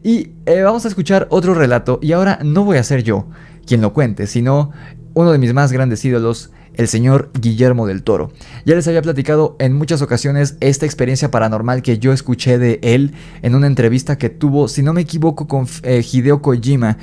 Y vamos a escuchar otro relato, y ahora no voy a ser yo quien lo cuente, sino uno de mis más grandes ídolos, el señor Guillermo del Toro. Ya les había platicado en muchas ocasiones esta experiencia paranormal que yo escuché de él en una entrevista que tuvo, si no me equivoco, con Hideo Kojima,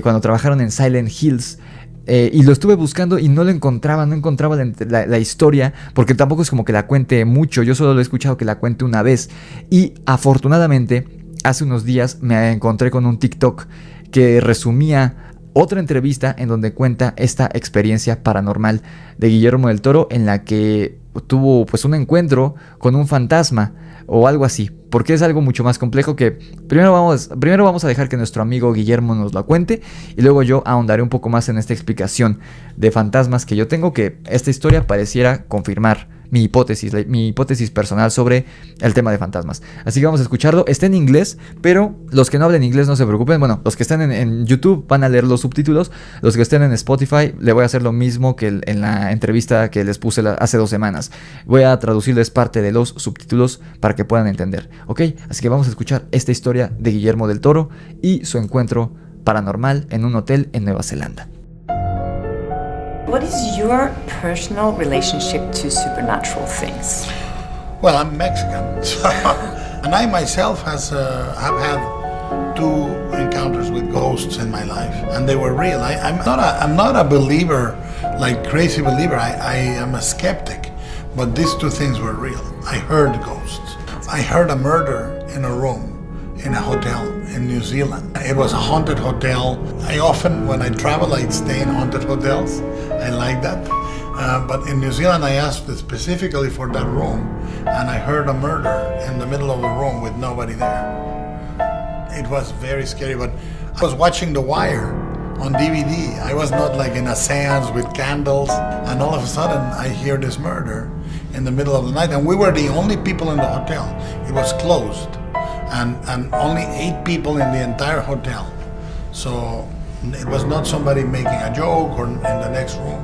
cuando trabajaron en Silent Hills. Y lo estuve buscando y no encontraba la historia, porque tampoco es como que la cuente mucho, yo solo lo he escuchado que la cuente una vez. Y afortunadamente, hace unos días me encontré con un TikTok que resumía otra entrevista en donde cuenta esta experiencia paranormal de Guillermo del Toro, en la que tuvo pues un encuentro con un fantasma o algo así, porque es algo mucho más complejo que primero vamos a dejar que nuestro amigo Guillermo nos lo cuente, y luego yo ahondaré un poco más en esta explicación de fantasmas que yo tengo, que esta historia pareciera confirmar mi hipótesis personal sobre el tema de fantasmas. Así que vamos a escucharlo. Está en inglés, pero los que no hablen inglés no se preocupen. Bueno, los que estén en YouTube van a leer los subtítulos. Los que estén en Spotify, le voy a hacer lo mismo que en la entrevista que les puse hace 2 semanas. Voy a traducirles parte de los subtítulos para que puedan entender, ¿ok? Así que vamos a escuchar esta historia de Guillermo del Toro y su encuentro paranormal en un hotel en Nueva Zelanda. What is your personal relationship to supernatural things? Well, I'm Mexican, so, and I myself have had 2 encounters with ghosts in my life, and they were real. I'm not a believer, like crazy believer. I am a skeptic, but these 2 things were real. I heard ghosts. I heard a murder in a room in a hotel in New Zealand. It was a haunted hotel. I often, when I travel, I stay in haunted hotels. I like that. But in New Zealand, I asked specifically for that room, and I heard a murder in the middle of the room with nobody there. It was very scary, but I was watching The Wire on DVD. I was not like in a seance with candles, and all of a sudden, I hear this murder in the middle of the night, and we were the only people in the hotel. It was closed. And only 8 people in the entire hotel. So it was not somebody making a joke or in the next room.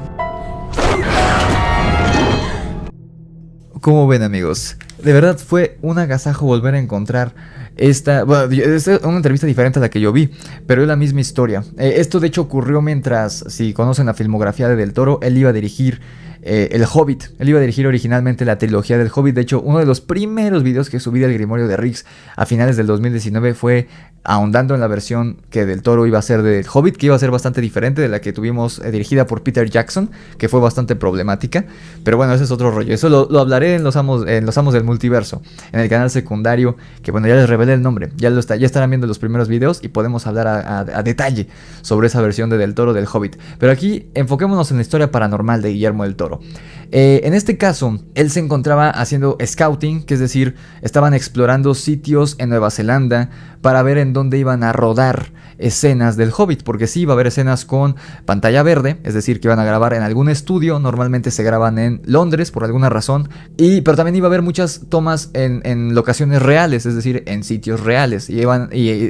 ¿Cómo ven, amigos? De verdad fue un agasajo volver a encontrar esta... Bueno, es una entrevista diferente a la que yo vi, pero es la misma historia. Esto de hecho ocurrió mientras, si conocen la filmografía de Del Toro, él iba a dirigir El Hobbit. Él iba a dirigir originalmente la trilogía del Hobbit. De hecho, uno de los primeros videos que subí del Grimorio de Riggs a finales del 2019 fue ahondando en la versión que Del Toro iba a hacer del Hobbit, que iba a ser bastante diferente de la que tuvimos dirigida por Peter Jackson, que fue bastante problemática. Pero bueno, ese es otro rollo. Eso lo hablaré en los amos del multiverso, en el canal secundario, que bueno, ya les revelé el nombre. Ya estarán viendo los primeros videos y podemos hablar a detalle sobre esa versión de Del Toro del Hobbit. Pero aquí enfoquémonos en la historia paranormal de Guillermo del Toro. En este caso, él se encontraba haciendo scouting, que es decir, estaban explorando sitios en Nueva Zelanda para ver en dónde iban a rodar escenas del Hobbit, porque sí iba a haber escenas con pantalla verde, es decir, que iban a grabar en algún estudio. Normalmente se graban en Londres por alguna razón, pero también iba a haber muchas tomas en locaciones reales, es decir, en sitios reales, y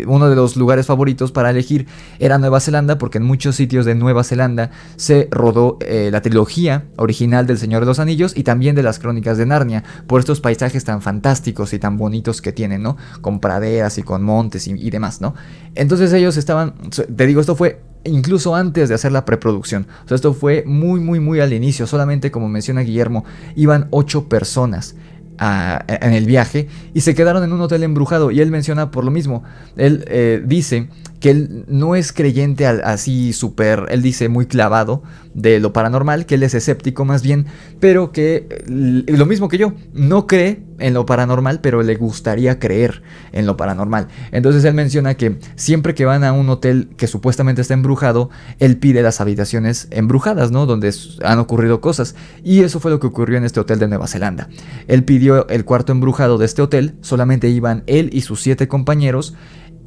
uno de los lugares favoritos para elegir era Nueva Zelanda, porque en muchos sitios de Nueva Zelanda se rodó la trilogía original del Señor de los Anillos y también de las Crónicas de Narnia, por estos paisajes tan fantásticos y tan bonitos que tienen, ¿no? Con praderas y con montes y demás, ¿no? Entonces ellos estaban, te digo, esto fue incluso antes de hacer la preproducción. O sea, esto fue muy al inicio. Solamente, como menciona Guillermo, iban 8 personas en el viaje y se quedaron en un hotel embrujado. Y él menciona por lo mismo. Él dice que él no es creyente así súper, él dice muy clavado de lo paranormal, que él es escéptico más bien, pero que lo mismo que yo, no cree en lo paranormal, pero le gustaría creer en lo paranormal. Entonces él menciona que siempre que van a un hotel que supuestamente está embrujado, él pide las habitaciones embrujadas, ¿no? Donde han ocurrido cosas. Y eso fue lo que ocurrió en este hotel de Nueva Zelanda. Él pidió el cuarto embrujado de este hotel, solamente iban él y sus 7 compañeros.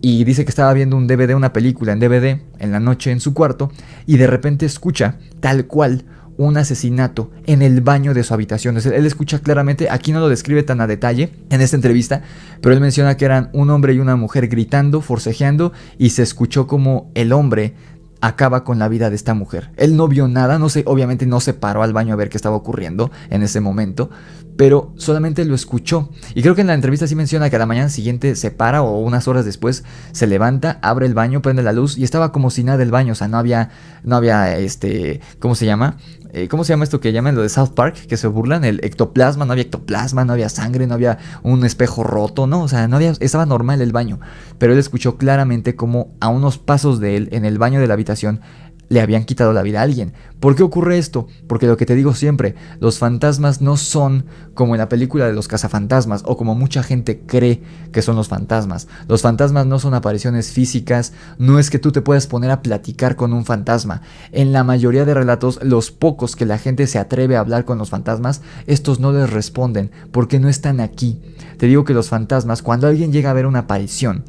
Y dice que estaba viendo un DVD, una película en DVD, en la noche en su cuarto, y de repente escucha, tal cual, un asesinato en el baño de su habitación. Él escucha claramente, aquí no lo describe tan a detalle en esta entrevista, pero él menciona que eran un hombre y una mujer gritando, forcejeando, y se escuchó como el hombre acaba con la vida de esta mujer. Él no vio nada, no sé, obviamente no se paró al baño a ver qué estaba ocurriendo en ese momento, pero solamente lo escuchó. Y creo que en la entrevista sí menciona que a la mañana siguiente se para o unas horas después se levanta, abre el baño, prende la luz y estaba como si nada del baño. O sea, no había ¿cómo se llama? ¿Cómo se llama esto que llaman lo de South Park? Que se burlan, el ectoplasma, no había ectoplasma, no había sangre, no había un espejo roto, no, o sea, no había, estaba normal el baño. Pero él escuchó claramente como a unos pasos de él, en el baño de la habitación, le habían quitado la vida a alguien. ¿Por qué ocurre esto? Porque lo que te digo siempre, los fantasmas no son como en la película de los cazafantasmas o como mucha gente cree que son los fantasmas. Los fantasmas no son apariciones físicas, no es que tú te puedas poner a platicar con un fantasma. En la mayoría de relatos, los pocos que la gente se atreve a hablar con los fantasmas, estos no les responden porque no están aquí. Te digo que los fantasmas, cuando alguien llega a ver una aparición,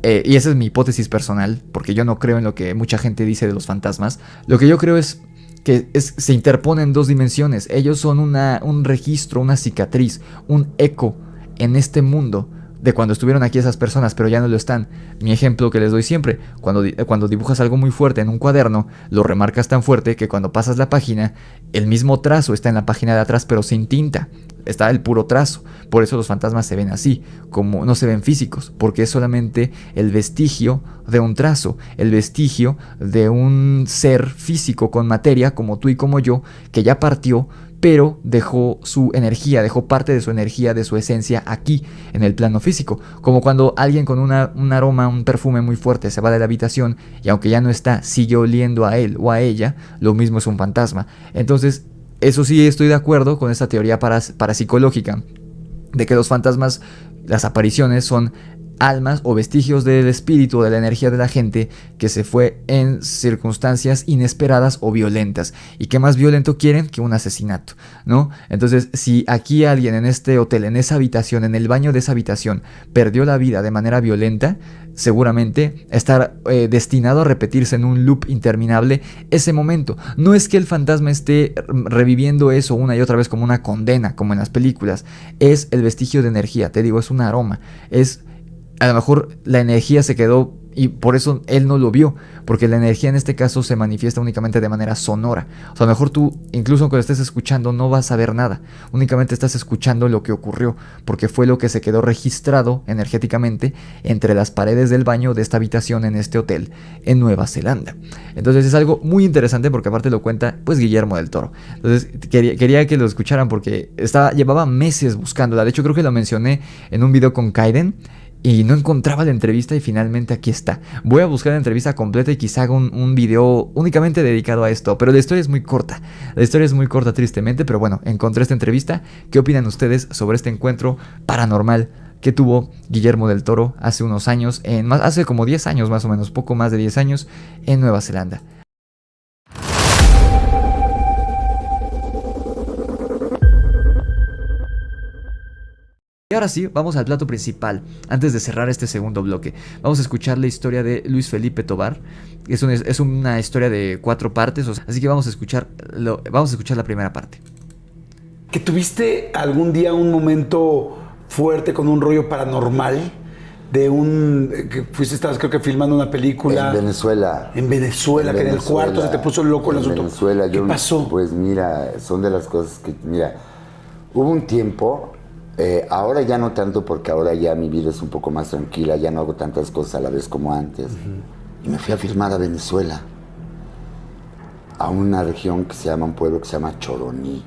y esa es mi hipótesis personal, porque yo no creo en lo que mucha gente dice de los fantasmas. Lo que yo creo es que se interponen dos dimensiones. Ellos son un registro, una cicatriz, un eco en este mundo de cuando estuvieron aquí esas personas, pero ya no lo están. Mi ejemplo que les doy siempre, cuando dibujas algo muy fuerte en un cuaderno, lo remarcas tan fuerte que cuando pasas la página, el mismo trazo está en la página de atrás, pero sin tinta. Está el puro trazo. Por eso los fantasmas se ven así, como no se ven físicos, porque es solamente el vestigio de un trazo, el vestigio de un ser físico con materia, como tú y como yo, que ya partió, pero dejó su energía, dejó parte de su energía, de su esencia aquí, en el plano físico. Como cuando alguien con un aroma, un perfume muy fuerte se va de la habitación y aunque ya no está, sigue oliendo a él o a ella, lo mismo es un fantasma. Entonces, eso sí estoy de acuerdo con esta teoría parapsicológica, de que los fantasmas, las apariciones son almas o vestigios del espíritu o de la energía de la gente que se fue en circunstancias inesperadas o violentas. ¿Y qué más violento quieren que un asesinato? ¿No? Entonces, si aquí alguien en este hotel, en esa habitación, en el baño de esa habitación, perdió la vida de manera violenta, seguramente está destinado a repetirse en un loop interminable ese momento. No es que el fantasma esté reviviendo eso una y otra vez como una condena, como en las películas. Es el vestigio de energía, te digo, es un aroma. A lo mejor la energía se quedó y por eso él no lo vio, porque la energía en este caso se manifiesta únicamente de manera sonora. O sea, a lo mejor tú, incluso aunque lo estés escuchando, no vas a ver nada, únicamente estás escuchando lo que ocurrió, porque fue lo que se quedó registrado energéticamente entre las paredes del baño de esta habitación en este hotel en Nueva Zelanda. Entonces es algo muy interesante porque aparte lo cuenta pues Guillermo del Toro. Entonces quería que lo escucharan porque llevaba meses buscándola. De hecho creo que lo mencioné en un video con Kaiden y no encontraba la entrevista y finalmente aquí está. Voy a buscar la entrevista completa y quizá haga un video únicamente dedicado a esto, pero la historia es muy corta. La historia es muy corta tristemente, pero bueno, encontré esta entrevista. ¿Qué opinan ustedes sobre este encuentro paranormal que tuvo Guillermo del Toro hace unos años, hace como 10 años más o menos, poco más de 10 años, en Nueva Zelanda? Y ahora sí, vamos al plato principal. Antes de cerrar este segundo bloque, vamos a escuchar la historia de Luis Felipe Tobar. Es una historia de 4 partes, así que vamos a escuchar la primera parte. ¿Que tuviste algún día un momento fuerte con un rollo paranormal? Que estabas creo que filmando una película. En Venezuela. En Venezuela, que en el cuarto se te puso loco el asunto. Venezuela, ¿Qué pasó? Pues mira, son de las cosas que, mira, hubo un tiempo. Ahora ya no tanto porque ahora ya mi vida es un poco más tranquila, ya no hago tantas cosas a la vez como antes. Y me fui a filmar a Venezuela, a una región un pueblo que se llama Choroní.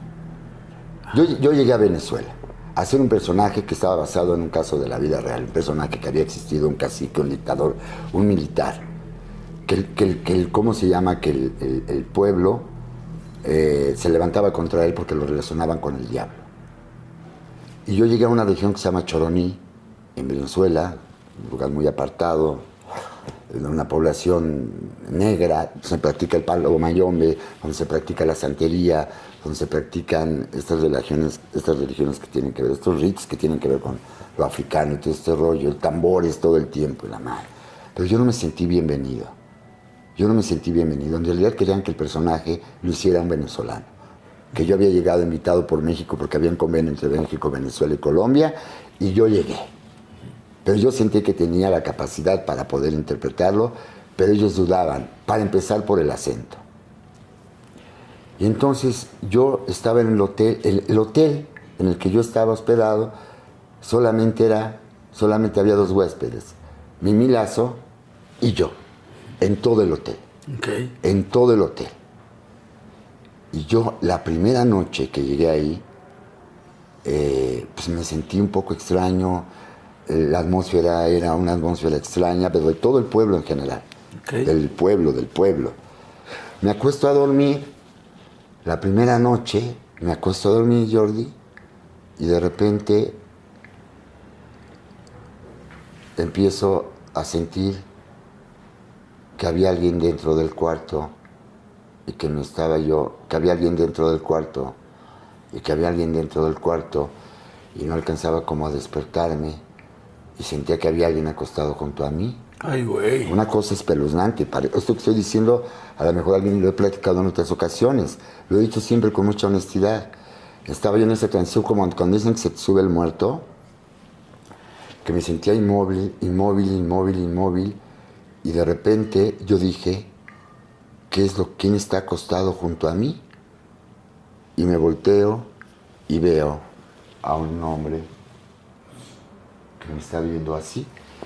Yo llegué a Venezuela a hacer un personaje que estaba basado en un caso de la vida real, un personaje que había existido, un cacique, un dictador, un militar, ¿cómo se llama? Que el pueblo se levantaba contra él porque lo relacionaban con el diablo. Y yo llegué a una región que se llama Choroní, en Venezuela, un lugar muy apartado, en una población negra, donde se practica el palo mayombe, donde se practica la santería, donde se practican estas religiones que tienen que ver, estos ritos que tienen que ver con lo africano y todo este rollo, el tambores todo el tiempo y la madre. Pero yo no me sentí bienvenido. En realidad querían que el personaje lo hiciera un venezolano. Que yo había llegado invitado por México porque había un convenio entre México, Venezuela y Colombia, y yo llegué. Pero yo sentí que tenía la capacidad para poder interpretarlo, pero ellos dudaban, para empezar por el acento. Y entonces yo estaba en el hotel en el que yo estaba hospedado, solamente había 2 huéspedes, Mimi Lazo y yo, en todo el hotel. Okay. En todo el hotel. Y yo, la primera noche que llegué ahí, pues me sentí un poco extraño. La atmósfera era una atmósfera extraña, pero de todo el pueblo en general. Okay. Del pueblo. Me acuesto a dormir. La primera noche me acuesto a dormir, Jordi, y de repente empiezo a sentir que había alguien dentro del cuarto y que no estaba yo, que había alguien dentro del cuarto y que había alguien dentro del cuarto y no alcanzaba como a despertarme y sentía que había alguien acostado junto a mí. Ay, güey. Una cosa espeluznante. Esto que estoy diciendo, a lo mejor alguien lo he platicado en otras ocasiones. Lo he dicho siempre con mucha honestidad. Estaba yo en esa transición como cuando dicen que se te sube el muerto, que me sentía inmóvil, y de repente yo dije, ¿quién está acostado junto a mí? Y me volteo y veo a un hombre que me está viendo así.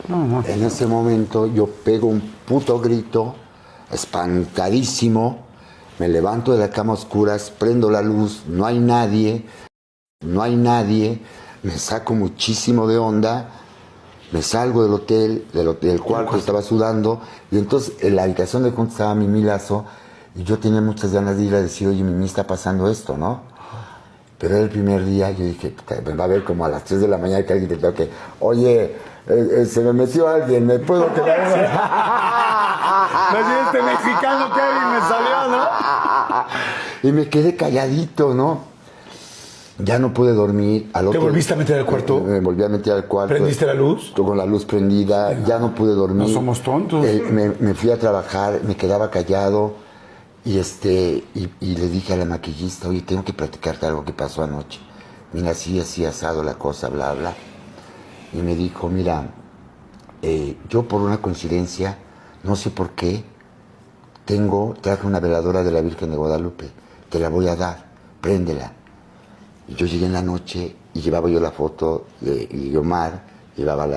En ese momento yo pego un puto grito, espantadísimo, me levanto de la cama a oscuras, prendo la luz, no hay nadie, me saco muchísimo de onda, me salgo del hotel, del cuarto, estaba sudando, y entonces en la habitación de junto estaba Mimi Lazo, y yo tenía muchas ganas de ir a decir, oye, Mimi, está pasando esto, ¿no? Pero el primer día yo dije, me va a ver como a las 3 de la mañana que alguien te toque, oye, se me metió alguien, ¿me puedo quedar? No, este mexicano Kevin me salió, ¿no? Y me quedé calladito, ¿no? Ya no pude dormir. ¿Te volviste a meter al cuarto? Me volví a meter al cuarto. ¿Prendiste la luz? Con la luz prendida, ya no pude dormir. No somos tontos. Me fui a trabajar, me quedaba callado y le dije a la maquillista, oye, tengo que platicarte algo que pasó anoche. Mira, así asado la cosa, bla, bla. Y me dijo, mira, yo por una coincidencia, no sé por qué, traje una veladora de la Virgen de Guadalupe, te la voy a dar, préndela. Y yo llegué en la noche y llevaba yo la foto de Guiomar, llevaba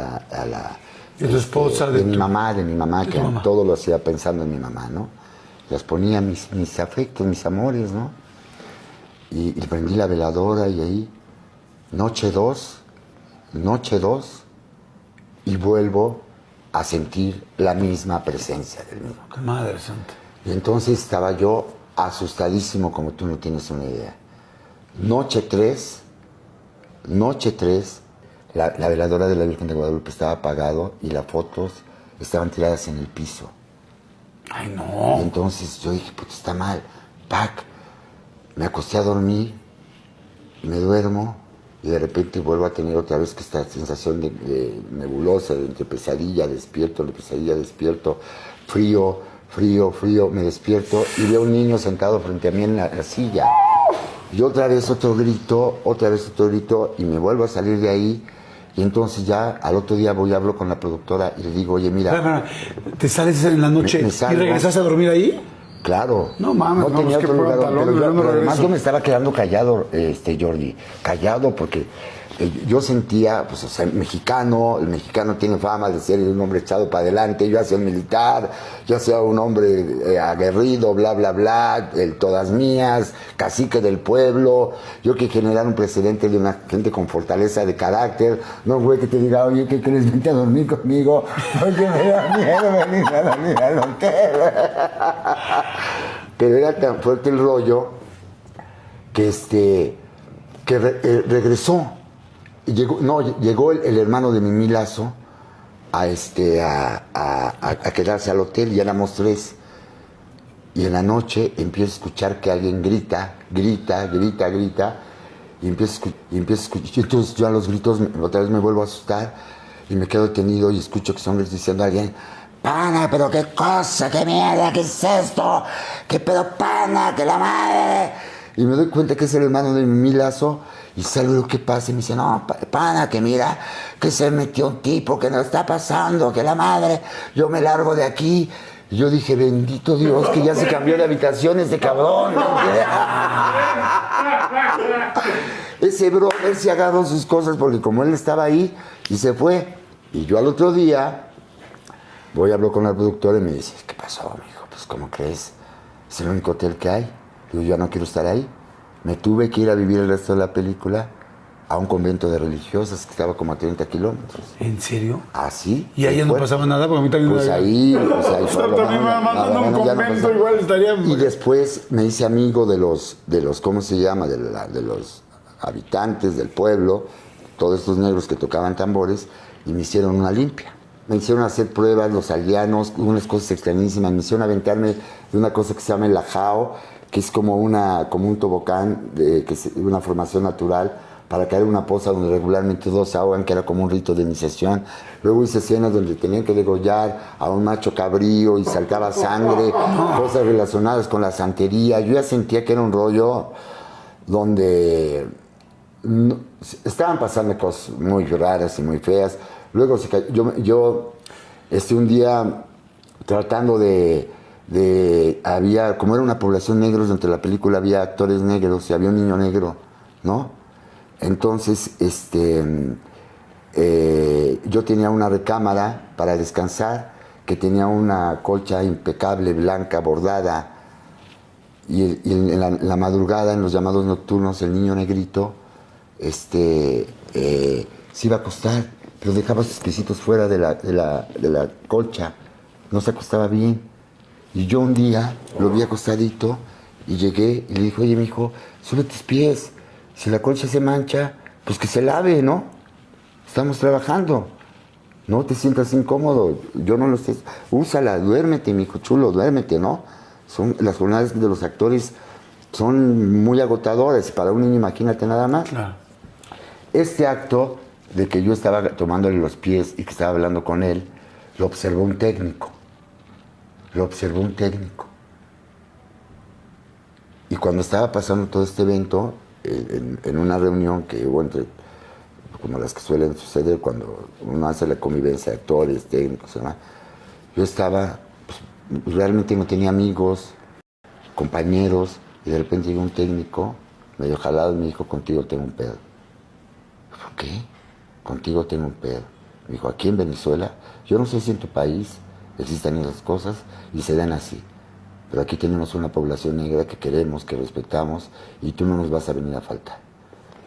¿De tu esposa? De mi mamá, que mamá. todo lo hacía pensando en mi mamá, ¿no? Las ponía mis afectos, mis amores, ¿no? Y prendí la veladora y ahí, noche 2, y vuelvo a sentir la misma presencia del mismo. ¡Qué madre santa! Y entonces estaba yo asustadísimo como tú no tienes una idea. Noche 3, la veladora de la Virgen de Guadalupe estaba apagado y las fotos estaban tiradas en el piso. ¡Ay, no! Y entonces yo dije, puta, está mal. ¡Pac! Me acosté a dormir, me duermo y de repente vuelvo a tener otra vez esta sensación de nebulosa, de entre pesadilla, despierto, frío, me despierto y veo a un niño sentado frente a mí en la silla. Y otra vez otro grito, y me vuelvo a salir de ahí. Y entonces ya al otro día voy y hablo con la productora y le digo, oye, mira... Espera, ¿te sales en la noche y regresaste a dormir ahí? Claro. No mames, no tenía es que otro lugar. Pero además yo me estaba quedando callado, Jordi. Callado porque yo sentía, pues, o sea, el mexicano tiene fama de ser un hombre echado para adelante. Yo hacía un militar, yo hacía un hombre aguerrido, bla, bla, bla, todas mías, cacique del pueblo. Yo que generar un precedente de una gente con fortaleza de carácter. No, güey, que te diga, oye, ¿qué crees? Vente a dormir conmigo. Porque me da miedo venir a dormir al hotel. Pero era tan fuerte el rollo que regresó. Llegó el hermano de Mimi Lazo a quedarse al hotel y éramos 3. Y en la noche empiezo a escuchar que alguien grita, y empiezo a escuchar, y entonces yo a los gritos otra vez me vuelvo a asustar y me quedo detenido y escucho que son diciendo a alguien, pana, pero qué cosa, qué mierda, qué es esto, qué pedo, pana, que la madre. Y me doy cuenta que es el hermano de Mimi Lazo y salgo lo que pasa y me dice, no, pana, que mira, que se metió un tipo, que no está pasando, que la madre, yo me largo de aquí. Y yo dije, bendito Dios, que ya se cambió de habitación este cabrón. Ese brother se agarró sus cosas porque como él estaba ahí y se fue. Y yo al otro día voy a hablar con el productor y me dice, ¿qué pasó, amigo? Pues, ¿cómo crees? Es el único hotel que hay. Digo, yo no quiero estar ahí. Me tuve que ir a vivir el resto de la película a un convento de religiosas que estaba como a 30 kilómetros. ¿En serio? ¿Así? ¿Y ahí no pasaba nada? Porque a mí también Pues ahí También me mandan a un convento, igual estaría... Y después me hice amigo de los ¿cómo se llama? De los habitantes del pueblo, todos estos negros que tocaban tambores, y me hicieron una limpia. Me hicieron hacer pruebas, los aldeanos, unas cosas extrañísimas. Me hicieron aventarme de una cosa que se llama el lajao, que es como un tobogán, que es una formación natural, para caer en una poza donde regularmente dos se ahogan, que era como un rito de iniciación. Luego hice escenas donde tenían que degollar a un macho cabrío y saltaba sangre, cosas relacionadas con la santería. Yo ya sentía que era un rollo donde estaban pasando cosas muy raras y muy feas. Luego yo un día tratando había, como era una población negra, dentro de la película había actores negros y había un niño negro, ¿no? Entonces, yo tenía una recámara para descansar, que tenía una colcha impecable, blanca, bordada, y en la madrugada, en los llamados nocturnos, el niño negrito, se iba a acostar, pero dejaba sus piecitos fuera de la colcha, no se acostaba bien. Y yo un día lo vi acostadito y llegué y le dije, oye, mijo, sube tus pies. Si la colcha se mancha, pues que se lave, ¿no? Estamos trabajando. No te sientas incómodo. Yo no lo sé. Úsala, duérmete, mijo chulo, duérmete, ¿no? Las jornadas de los actores son muy agotadoras. Para un niño, imagínate nada más. Claro. Este acto de que yo estaba tomándole los pies y que estaba hablando con él, lo observó un técnico. Y cuando estaba pasando todo este evento, en una reunión que hubo como las que suelen suceder cuando uno hace la convivencia de actores, técnicos, ¿no? Yo estaba, pues, realmente no tenía amigos, compañeros, y de repente llegó un técnico, medio jalado, y me dijo, contigo tengo un pedo. ¿Por qué? Contigo tengo un pedo. Me dijo, aquí en Venezuela, yo no sé si en tu país existen esas cosas y se dan así. Pero aquí tenemos una población negra que queremos, que respetamos, y tú no nos vas a venir a faltar.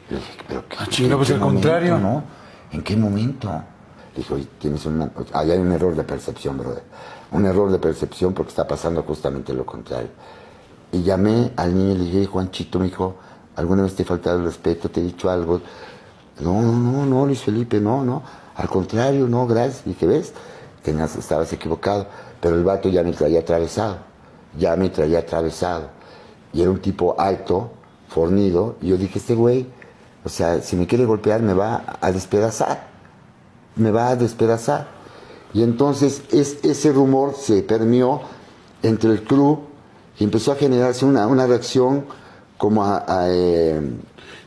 Le dije, ¿pero qué? Chinga, pues al contrario. ¿No? ¿En qué momento? Le dije, oye, ahí hay un error de percepción, brother. Un error de percepción porque está pasando justamente lo contrario. Y llamé al niño y le dije, Juanchito, mi hijo, ¿alguna vez te he faltado el respeto? ¿Te he dicho algo? No, Luis Felipe, no. Al contrario, no, gracias. Y dije, ¿ves? Estabas equivocado. Pero el vato ya me traía atravesado. Y era un tipo alto, fornido. Y yo dije, este güey, o sea, si me quiere golpear, me va a despedazar. Y entonces ese rumor se permeó entre el crew y empezó a generarse una reacción como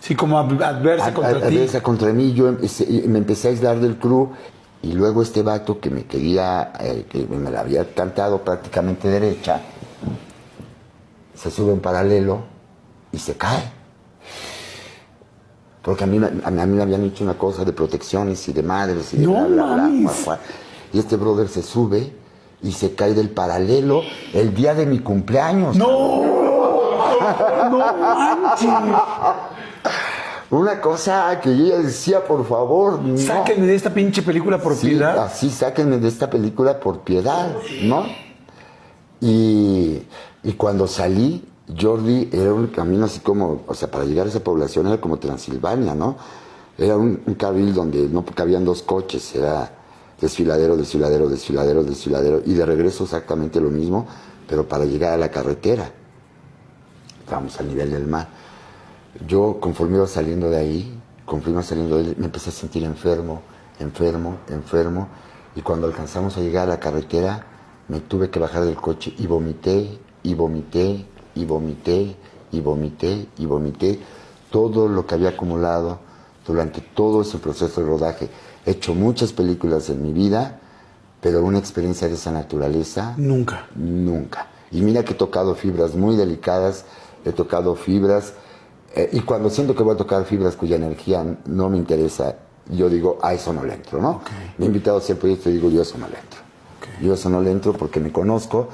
sí, como adversa contra ti. Adversa contra mí. Yo me empecé a aislar del crew. Y luego este vato que me quería, que me la había cantado prácticamente derecha, se sube en paralelo y se cae. Porque a mí me habían hecho una cosa de protecciones y de madres y de No bla. mames. Y este brother se sube y se cae del paralelo el día de mi cumpleaños. ¡No manches! Una cosa que yo ya decía, por favor, no. Sáquenme de esta pinche película por piedad. Así, sáquenme de esta película por piedad, ¿no? Y cuando salí, Jordi, era un camino así como, o sea, para llegar a esa población era como Transilvania, ¿no? Era un carril donde no cabían dos coches, era desfiladero, y de regreso exactamente lo mismo, pero para llegar a la carretera. Estábamos al nivel del mar. Yo, conforme iba saliendo de ahí, me empecé a sentir enfermo, y cuando alcanzamos a llegar a la carretera, me tuve que bajar del coche y vomité todo lo que había acumulado durante todo ese proceso de rodaje. He hecho muchas películas en mi vida, pero una experiencia de esa naturaleza, Nunca. nunca. Y mira que he tocado fibras muy delicadas, he tocado fibras, y cuando siento que voy a tocar fibras cuya energía no me interesa, yo digo, a eso no le entro, ¿no? Ok. Me he invitado a hacer proyectos y digo, yo a eso no le entro. Ok. Yo a eso no le entro porque me conozco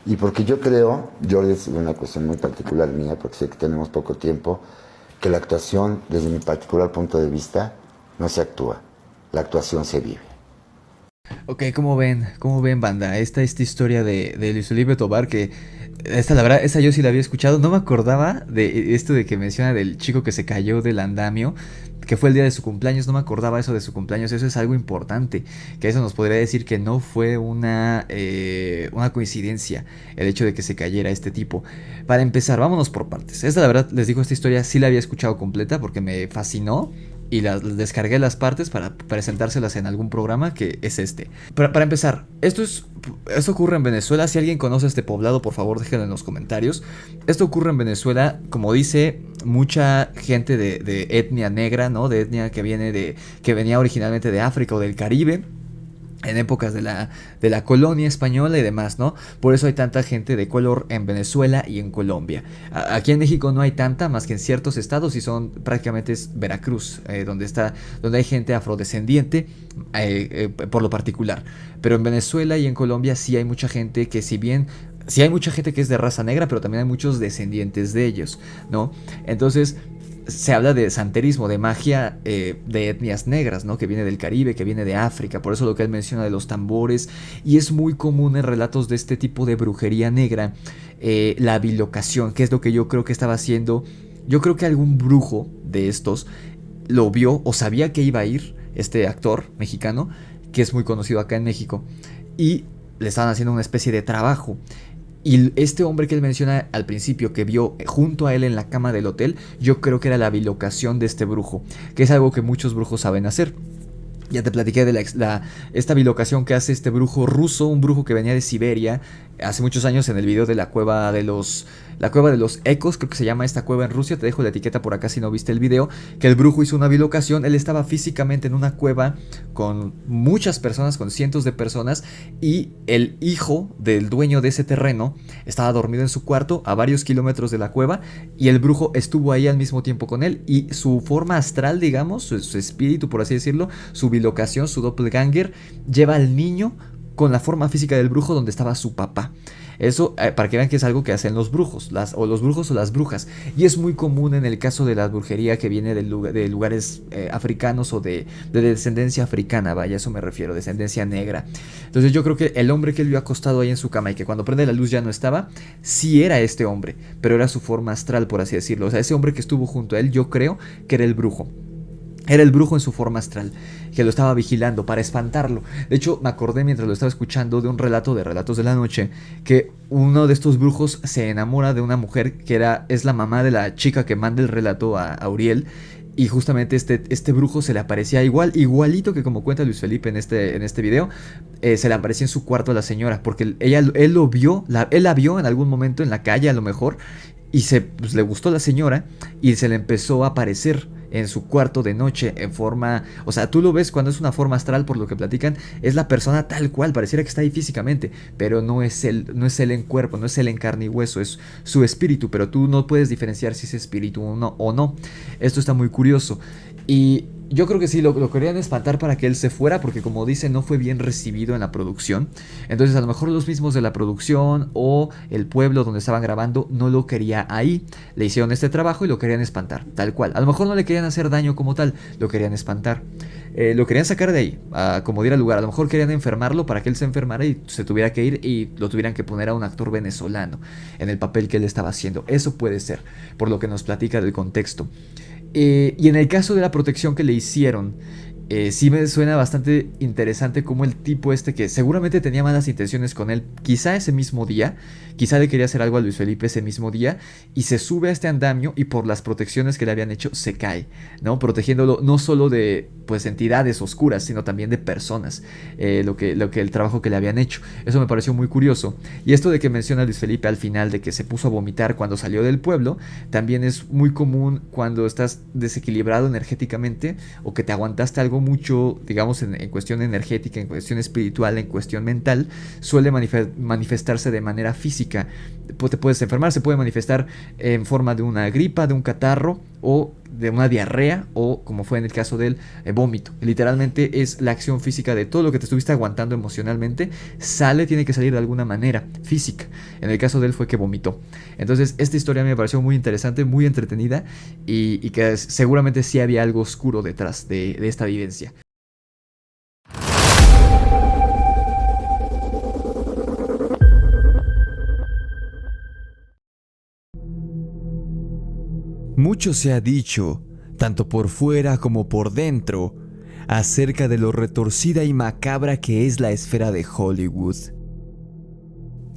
y porque yo creo, Jordi, es una cuestión muy particular mía, porque sé que tenemos poco tiempo, que la actuación, desde mi particular punto de vista, no se actúa, la actuación se vive. Ok, ¿cómo ven? ¿Cómo ven, banda? Esta historia de Luis Felipe Tobar, que esta, la verdad, esa yo sí la había escuchado. No me acordaba de esto de que menciona del chico que se cayó del andamio, que fue el día de su cumpleaños. No me acordaba eso de su cumpleaños. Eso es algo importante, que eso nos podría decir que no fue una coincidencia el hecho de que se cayera este tipo. Para empezar, vámonos por partes. Esta, la verdad, les digo, esta historia sí la había escuchado completa porque me fascinó. Y descargué las partes para presentárselas en algún programa, que es este. Para empezar, esto ocurre en Venezuela. Si alguien conoce este poblado, por favor déjenlo en los comentarios. Esto ocurre en Venezuela, como dice mucha gente de etnia negra, ¿no? De etnia que venía originalmente de África o del Caribe, en épocas de la colonia española y demás, ¿no? Por eso hay tanta gente de color en Venezuela y en Colombia. Aquí en México no hay tanta, más que en ciertos estados, y son prácticamente es Veracruz, donde hay gente afrodescendiente, por lo particular. Pero en Venezuela y en Colombia sí hay mucha gente que, si bien sí hay mucha gente que es de raza negra, pero también hay muchos descendientes de ellos, ¿no? Entonces se habla de santerismo, de magia de etnias negras, ¿no? Que viene del Caribe, que viene de África. Por eso lo que él menciona de los tambores. Y es muy común en relatos de este tipo de brujería negra, la bilocación, que es lo que yo creo que estaba haciendo. Yo creo que algún brujo de estos lo vio o sabía que iba a ir este actor mexicano, que es muy conocido acá en México, y le estaban haciendo una especie de trabajo. Y este hombre que él menciona al principio, que vio junto a él en la cama del hotel, yo creo que era la bilocación de este brujo, que es algo que muchos brujos saben hacer. Ya te platiqué de esta bilocación que hace este brujo ruso, un brujo que venía de Siberia hace muchos años, en el video de la cueva de los ecos, creo que se llama esta cueva en Rusia. Te dejo la etiqueta por acá si no viste el video, que el brujo hizo una bilocación. Él estaba físicamente en una cueva con muchas personas, con cientos de personas, y el hijo del dueño de ese terreno estaba dormido en su cuarto a varios kilómetros de la cueva, y el brujo estuvo ahí al mismo tiempo con él, y su forma astral, digamos, su espíritu, por así decirlo, su bilocación, su doppelganger, lleva al niño con la forma física del brujo donde estaba su papá. Eso, para que vean que es algo que hacen los brujos, los brujos o las brujas. Y es muy común en el caso de la brujería que viene de lugares africanos o de descendencia africana, vaya, eso me refiero, descendencia negra. Entonces yo creo que el hombre que él vio acostado ahí en su cama y que cuando prende la luz ya no estaba, sí era este hombre, pero era su forma astral, por así decirlo. O sea, ese hombre que estuvo junto a él, yo creo que era el brujo. Era el brujo en su forma astral, que lo estaba vigilando para espantarlo. De hecho, me acordé mientras lo estaba escuchando de un relato de Relatos de la Noche, que uno de estos brujos se enamora de una mujer que es la mamá de la chica que manda el relato a Uriel. Y justamente este brujo se le aparecía igualito que como cuenta Luis Felipe en este video. Se le aparecía en su cuarto a la señora, porque él la vio en algún momento en la calle a lo mejor, y le gustó la señora y se le empezó a aparecer en su cuarto de noche en forma, o sea, tú lo ves cuando es una forma astral, por lo que platican, es la persona tal cual, pareciera que está ahí físicamente, pero no es él en cuerpo, no es él en carne y hueso, es su espíritu, pero tú no puedes diferenciar si es espíritu o no. Esto está muy curioso, y yo creo que sí, lo querían espantar para que él se fuera, porque como dice, no fue bien recibido en la producción. Entonces a lo mejor los mismos de la producción o el pueblo donde estaban grabando no lo quería ahí. Le hicieron este trabajo y lo querían espantar, tal cual. A lo mejor no le querían hacer daño como tal, lo querían espantar. Lo querían sacar de ahí, a como diera lugar. A lo mejor querían enfermarlo para que él se enfermara y se tuviera que ir, y lo tuvieran que poner a un actor venezolano en el papel que él estaba haciendo. Eso puede ser, por lo que nos platica del contexto. Y en el caso de la protección que le hicieron, sí me suena bastante interesante como el tipo que seguramente tenía malas intenciones con él, quizá ese mismo día, quizá le quería hacer algo a Luis Felipe ese mismo día, y se sube a este andamio y por las protecciones que le habían hecho se cae, ¿no? Protegiéndolo no solo de pues entidades oscuras, sino también de personas, el trabajo que le habían hecho. Eso me pareció muy curioso. Y esto de que menciona Luis Felipe al final, de que se puso a vomitar cuando salió del pueblo, también es muy común cuando estás desequilibrado energéticamente o que te aguantaste algo algo mucho, digamos, en cuestión energética, en cuestión espiritual, en cuestión mental, suele manifestarse de manera física. Te puedes enfermar, se puede manifestar en forma de una gripa, de un catarro o de una diarrea o, como fue en el caso del vómito. Literalmente es la acción física de todo lo que te estuviste aguantando emocionalmente, tiene que salir de alguna manera física. En el caso de él fue que vomitó. Entonces esta historia me pareció muy interesante, muy entretenida y que seguramente sí había algo oscuro detrás de esta vivencia. Mucho se ha dicho, tanto por fuera como por dentro, acerca de lo retorcida y macabra que es la esfera de Hollywood.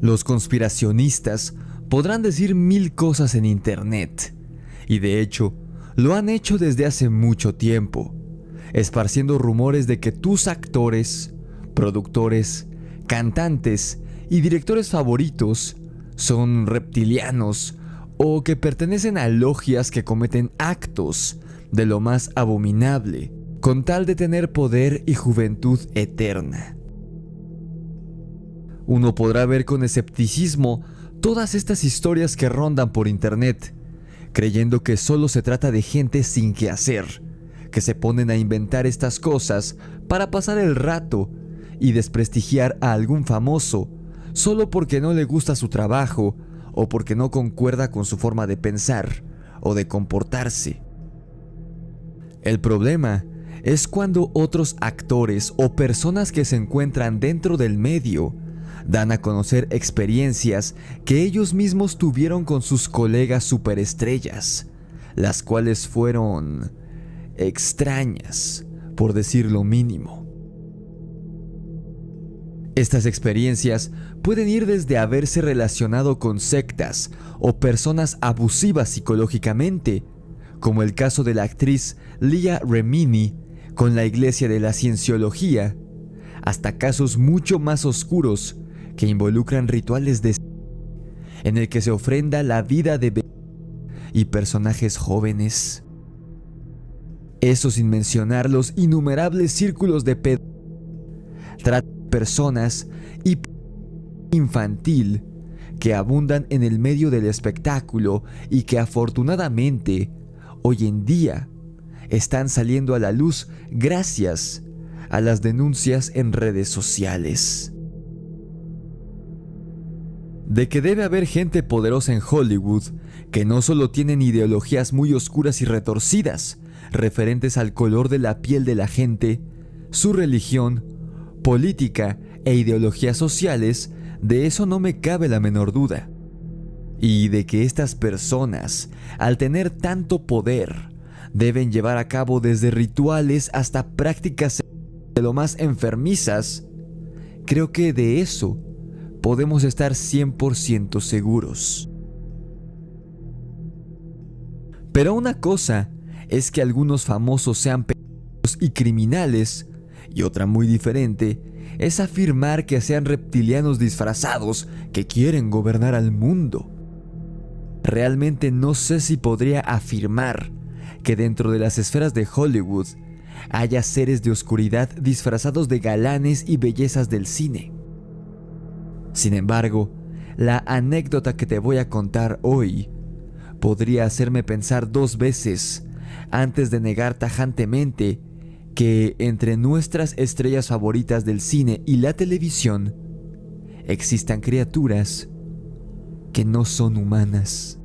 Los conspiracionistas podrán decir 1000 cosas en internet, y de hecho, lo han hecho desde hace mucho tiempo, esparciendo rumores de que tus actores, productores, cantantes y directores favoritos son reptilianos o que pertenecen a logias que cometen actos de lo más abominable con tal de tener poder y juventud eterna. Uno podrá ver con escepticismo todas estas historias que rondan por internet, creyendo que solo se trata de gente sin qué hacer, que se ponen a inventar estas cosas para pasar el rato y desprestigiar a algún famoso solo porque no le gusta su trabajo o porque no concuerda con su forma de pensar o de comportarse. El problema es cuando otros actores o personas que se encuentran dentro del medio dan a conocer experiencias que ellos mismos tuvieron con sus colegas superestrellas, las cuales fueron extrañas, por decir lo mínimo. Estas experiencias pueden ir desde haberse relacionado con sectas o personas abusivas psicológicamente, como el caso de la actriz Leah Remini con la Iglesia de la Cienciología, hasta casos mucho más oscuros que involucran rituales en el que se ofrenda la vida de y personajes jóvenes. Eso sin mencionar los innumerables círculos de trata de personas y infantil que abundan en el medio del espectáculo y que afortunadamente hoy en día están saliendo a la luz gracias a las denuncias en redes sociales. De que debe haber gente poderosa en Hollywood que no solo tienen ideologías muy oscuras y retorcidas referentes al color de la piel de la gente, su religión, política e ideologías sociales, de eso no me cabe la menor duda. Y de que estas personas, al tener tanto poder, deben llevar a cabo desde rituales hasta prácticas de lo más enfermizas, creo que de eso podemos estar 100% seguros. Pero una cosa es que algunos famosos sean peligrosos y criminales, y otra muy diferente es afirmar que sean reptilianos disfrazados que quieren gobernar al mundo. Realmente no sé si podría afirmar que dentro de las esferas de Hollywood haya seres de oscuridad disfrazados de galanes y bellezas del cine. Sin embargo, la anécdota que te voy a contar hoy podría hacerme pensar 2 veces antes de negar tajantemente que entre nuestras estrellas favoritas del cine y la televisión existan criaturas que no son humanas.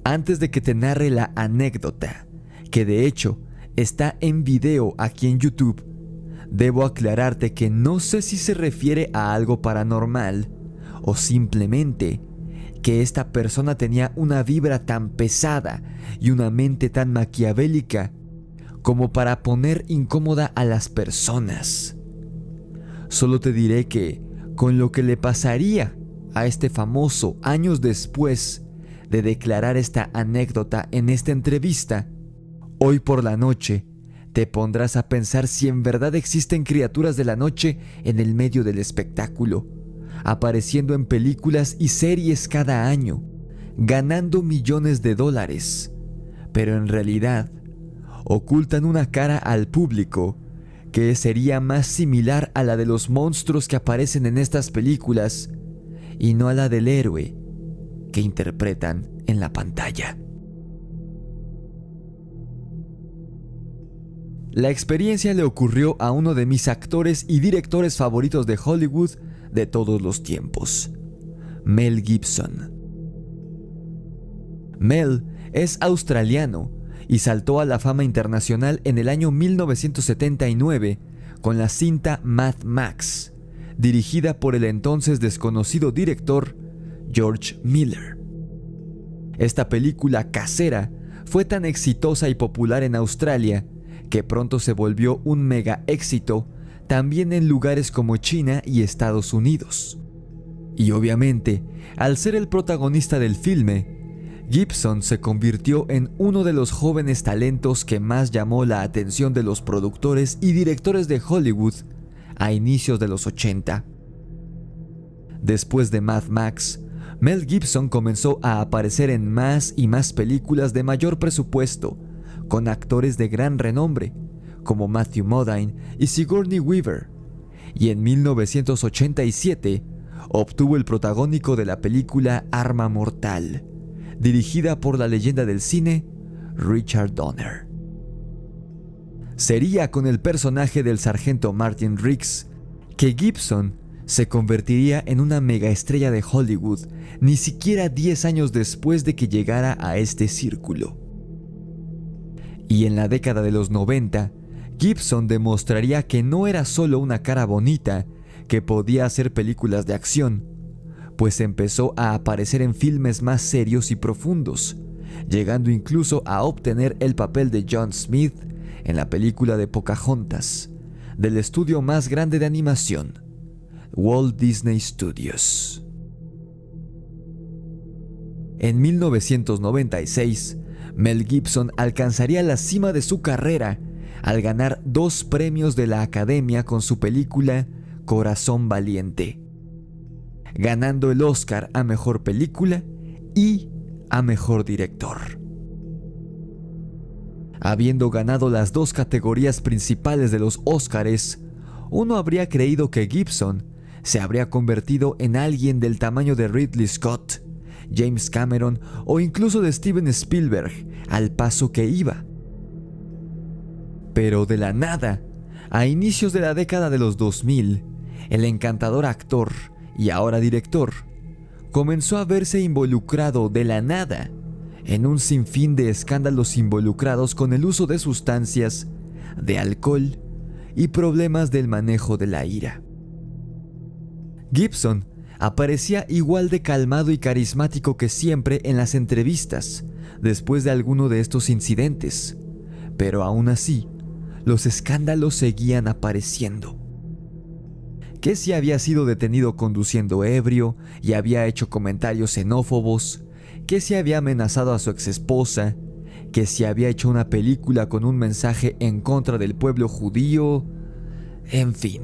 Antes de que te narre la anécdota, que de hecho está en video aquí en YouTube, debo aclararte que no sé si se refiere a algo paranormal o simplemente que esta persona tenía una vibra tan pesada y una mente tan maquiavélica como para poner incómoda a las personas. Solo te diré que con lo que le pasaría a este famoso años después de declarar esta anécdota en esta entrevista, hoy por la noche te pondrás a pensar si en verdad existen criaturas de la noche en el medio del espectáculo, apareciendo en películas y series cada año, ganando millones de dólares, pero en realidad ocultan una cara al público que sería más similar a la de los monstruos que aparecen en estas películas y no a la del héroe que interpretan en la pantalla. La experiencia le ocurrió a uno de mis actores y directores favoritos de Hollywood de todos los tiempos, Mel Gibson. Mel es australiano y saltó a la fama internacional en el año 1979 con la cinta Mad Max, dirigida por el entonces desconocido director George Miller. Esta película casera fue tan exitosa y popular en Australia que pronto se volvió un mega éxito también en lugares como China y Estados Unidos. Y obviamente, al ser el protagonista del filme, Gibson se convirtió en uno de los jóvenes talentos que más llamó la atención de los productores y directores de Hollywood a inicios de los 80. Después de Mad Max, Mel Gibson comenzó a aparecer en más y más películas de mayor presupuesto, con actores de gran renombre, como Matthew Modine y Sigourney Weaver, y en 1987 obtuvo el protagónico de la película Arma Mortal, dirigida por la leyenda del cine Richard Donner. Sería con el personaje del sargento Martin Riggs que Gibson se convertiría en una megaestrella de Hollywood ni siquiera 10 años después de que llegara a este círculo. Y en la década de los 90, Gibson demostraría que no era solo una cara bonita que podía hacer películas de acción, pues empezó a aparecer en filmes más serios y profundos, llegando incluso a obtener el papel de John Smith en la película de Pocahontas, del estudio más grande de animación, Walt Disney Studios. En 1996, Mel Gibson alcanzaría la cima de su carrera al ganar 2 premios de la Academia con su película Corazón Valiente, ganando el Oscar a Mejor Película y a Mejor Director. Habiendo ganado las 2 categorías principales de los Óscares, uno habría creído que Gibson se habría convertido en alguien del tamaño de Ridley Scott, James Cameron o incluso de Steven Spielberg, al paso que iba. Pero de la nada, a inicios de la década de los 2000, el encantador actor y ahora director comenzó a verse involucrado de la nada en un sinfín de escándalos involucrados con el uso de sustancias, de alcohol y problemas del manejo de la ira. Gibson aparecía igual de calmado y carismático que siempre en las entrevistas después de alguno de estos incidentes, pero aún así, los escándalos seguían apareciendo. Que si había sido detenido conduciendo ebrio y había hecho comentarios xenófobos, que si había amenazado a su exesposa, que si había hecho una película con un mensaje en contra del pueblo judío, en fin.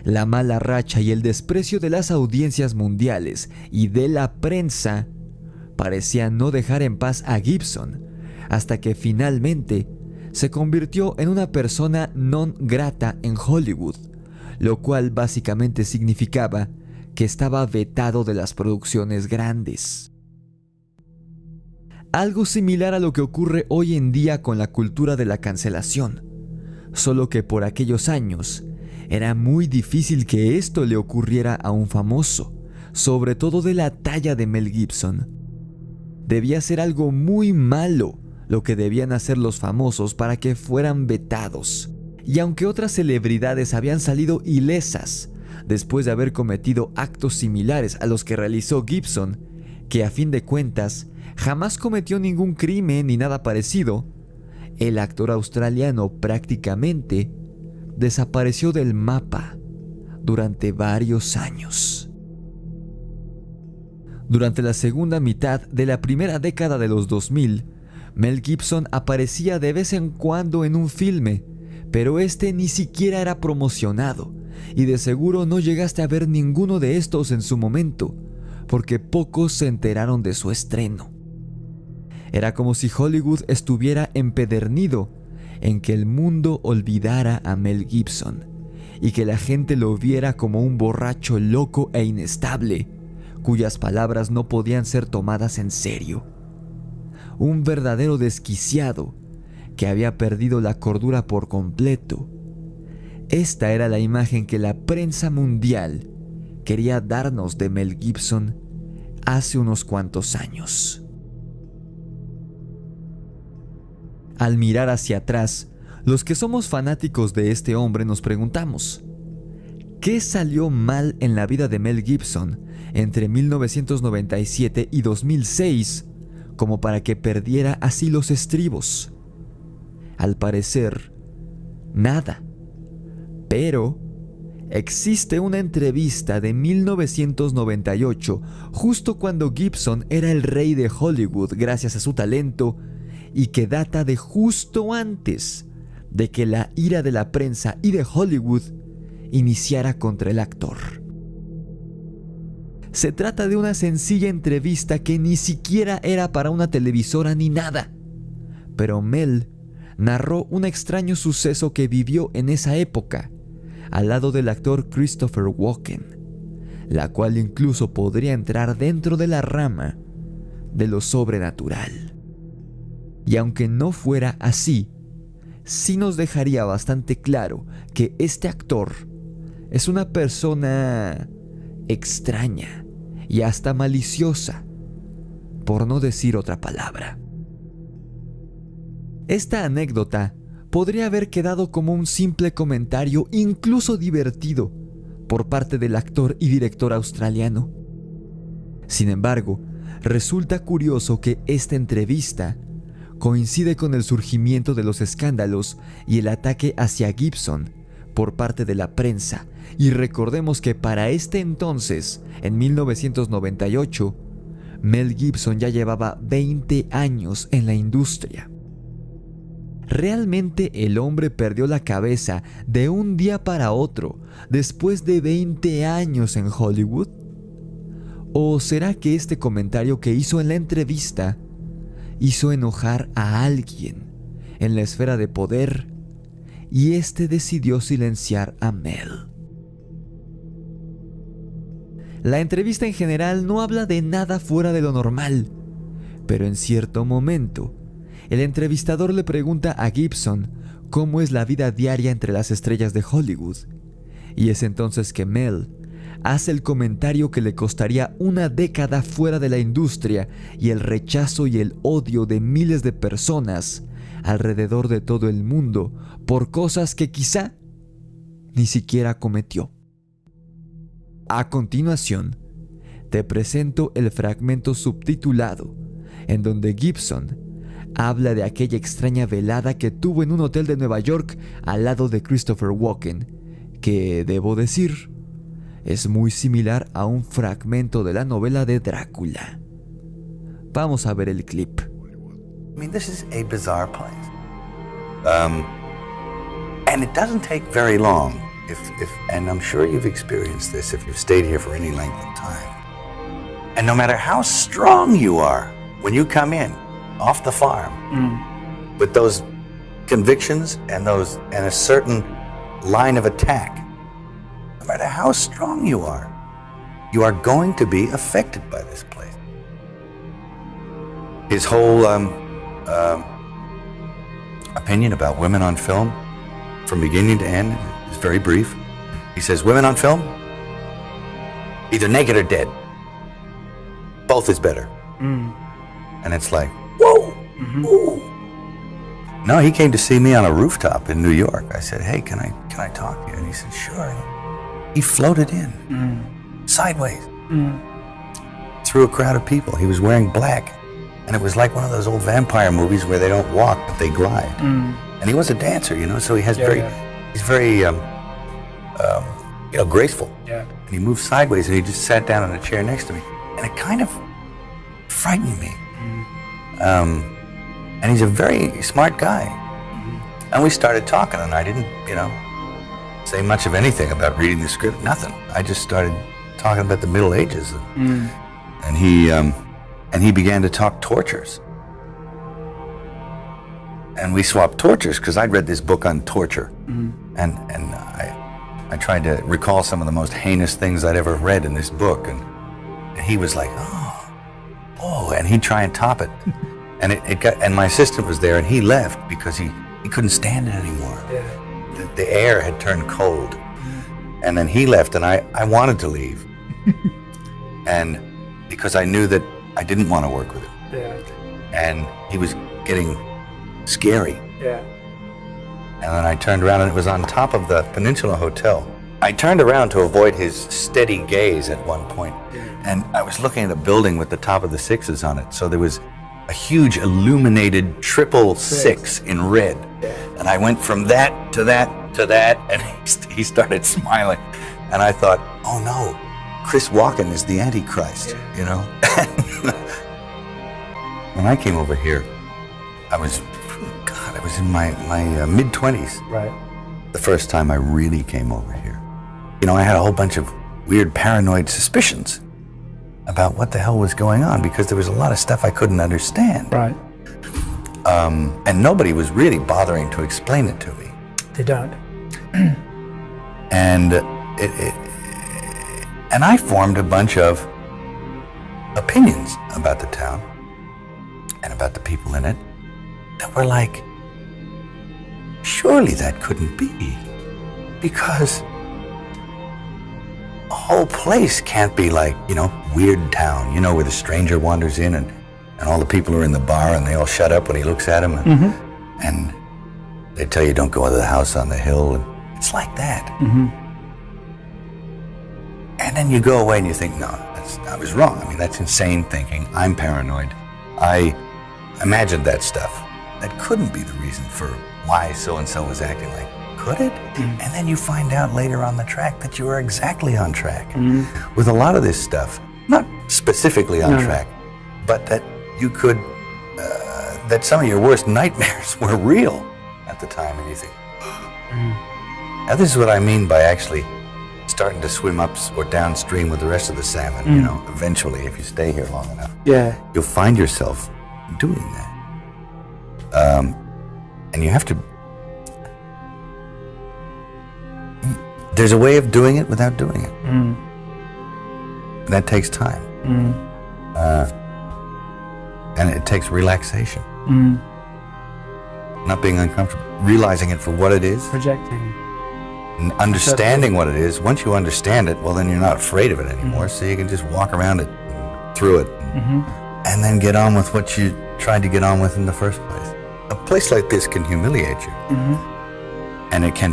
La mala racha y el desprecio de las audiencias mundiales y de la prensa parecían no dejar en paz a Gibson, hasta que finalmente se convirtió en una persona non grata en Hollywood, lo cual básicamente significaba que estaba vetado de las producciones grandes. Algo similar a lo que ocurre hoy en día con la cultura de la cancelación, solo que por aquellos años era muy difícil que esto le ocurriera a un famoso, sobre todo de la talla de Mel Gibson. Debía ser algo muy malo lo que debían hacer los famosos para que fueran vetados. Y aunque otras celebridades habían salido ilesas después de haber cometido actos similares a los que realizó Gibson, que a fin de cuentas jamás cometió ningún crimen ni nada parecido, el actor australiano prácticamente desapareció del mapa durante varios años. Durante la segunda mitad de la primera década de los 2000, Mel Gibson aparecía de vez en cuando en un filme, pero este ni siquiera era promocionado, y de seguro no llegaste a ver ninguno de estos en su momento, porque pocos se enteraron de su estreno. Era como si Hollywood estuviera empedernido en que el mundo olvidara a Mel Gibson y que la gente lo viera como un borracho loco e inestable, cuyas palabras no podían ser tomadas en serio. Un verdadero desquiciado que había perdido la cordura por completo. Esta era la imagen que la prensa mundial quería darnos de Mel Gibson hace unos cuantos años. Al mirar hacia atrás, los que somos fanáticos de este hombre nos preguntamos, ¿qué salió mal en la vida de Mel Gibson entre 1997 y 2006 como para que perdiera así los estribos? Al parecer, nada. Pero existe una entrevista de 1998, justo cuando Gibson era el rey de Hollywood gracias a su talento, y que data de justo antes de que la ira de la prensa y de Hollywood iniciara contra el actor. Se trata de una sencilla entrevista que ni siquiera era para una televisora ni nada, pero Mel narró un extraño suceso que vivió en esa época, al lado del actor Christopher Walken, la cual incluso podría entrar dentro de la rama de lo sobrenatural. Y aunque no fuera así, sí nos dejaría bastante claro que este actor es una persona extraña y hasta maliciosa, por no decir otra palabra. Esta anécdota podría haber quedado como un simple comentario, incluso divertido, por parte del actor y director australiano. Sin embargo, resulta curioso que esta entrevista coincide con el surgimiento de los escándalos y el ataque hacia Gibson por parte de la prensa, y recordemos que para este entonces, en 1998, Mel Gibson ya llevaba 20 años en la industria. ¿Realmente el hombre perdió la cabeza de un día para otro después de 20 años en Hollywood? ¿O será que este comentario que hizo en la entrevista hizo enojar a alguien en la esfera de poder y este decidió silenciar a Mel? La entrevista en general no habla de nada fuera de lo normal, pero en cierto momento, el entrevistador le pregunta a Gibson cómo es la vida diaria entre las estrellas de Hollywood, y es entonces que Mel hace el comentario que le costaría una década fuera de la industria y el rechazo y el odio de miles de personas alrededor de todo el mundo por cosas que quizá ni siquiera cometió. A continuación, te presento el fragmento subtitulado en donde Gibson habla de aquella extraña velada que tuvo en un hotel de Nueva York al lado de Christopher Walken, que, debo decir, es muy similar a un fragmento de la novela de Drácula. Vamos a ver el clip. I mean, this is a bizarre place. And it doesn't take very long, and I'm sure you've experienced this if you've stayed here for any length of time. And no matter how strong you are when you come in off the farm, with those convictions and a certain line of attack, no matter how strong you are going to be affected by this place. His whole opinion about women on film, from beginning to end, is very brief. He says, women on film, either naked or dead. Both is better. And it's like, whoa, ooh. No, he came to see me on a rooftop in New York. I said, hey, can I talk to you? And he said, sure. He floated in, sideways, through a crowd of people. He was wearing black. And it was like one of those old vampire movies where they don't walk, but they glide. And he was a dancer, so he has he's very, graceful. Yeah. And he moved sideways, and he just sat down in a chair next to me. And it kind of frightened me. And he's a very smart guy. And we started talking, and I didn't, say much of anything about reading the script, nothing. I just started talking about the Middle Ages. And he began to talk tortures. and we swapped tortures because I'd read this book on torture, and I tried to recall some of the most heinous things I'd ever read in this book, and he was like, oh, and he'd try and top it, and and my assistant was there, and he left because he couldn't stand it anymore. Yeah. The air had turned cold, and then he left, and I wanted to leave, and because I knew that I didn't want to work with him, and he was getting scary. Yeah. And then I turned around and it was on top of the Peninsula Hotel. I turned around to avoid his steady gaze at one point, and I was looking at a building with the top of the sixes on it. So there was a huge illuminated 666 in red. And I went from that to that to that, and he started smiling. And I thought, oh no, Chris Walken is the Antichrist, you know? When I came over here, I was in my mid-20s. Right. The first time I really came over here. You know, I had a whole bunch of weird paranoid suspicions about what the hell was going on because there was a lot of stuff I couldn't understand. Right. And nobody was really bothering to explain it to me. They don't. And and I formed a bunch of opinions about the town and about the people in it that were like, surely that couldn't be, because a whole place can't be like, you know, Weird Town, you know, where the stranger wanders in and all the people are in the bar and they all shut up when he looks at them, and they tell you don't go into the house on the hill, and it's like that. And then you go away and you think, no, I was wrong. I mean, that's insane thinking. I'm paranoid. I imagined that stuff. That couldn't be the reason for why so-and-so was acting like, could it? And then you find out later on the track that you were exactly on track with a lot of this stuff. Not specifically on track, but that you could, that some of your worst nightmares were real at the time, and you think, now this is what I mean by actually starting to swim up or downstream with the rest of the salmon, you know, eventually, if you stay here long enough. Yeah. You'll find yourself doing that. And you have to, there's a way of doing it without doing it. And that takes time. And it takes relaxation. Not being uncomfortable, realizing it for what it is. Projecting. And understanding what it is. Once you understand it, well, then you're not afraid of it anymore, so you can just walk around it, through it, and then get on with what you tried to get on with in the first place. A place like this can humiliate you, and it can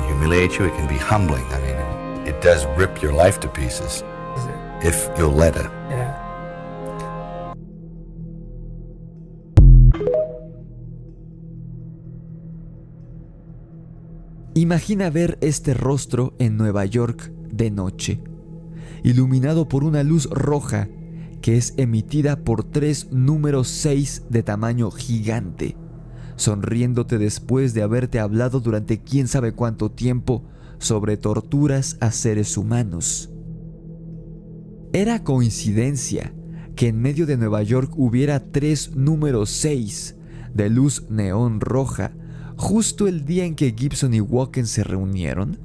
humiliate you, it can be humbling. I mean, it does rip your life to pieces if you'll let it. Yeah. Imagina ver este rostro en Nueva York de noche, iluminado por una luz roja que es emitida por 3 números 6 de tamaño gigante, sonriéndote después de haberte hablado durante quién sabe cuánto tiempo sobre torturas a seres humanos. Era coincidencia que en medio de Nueva York hubiera 3 números 6 de luz neón roja justo el día en que Gibson y Walken se reunieron.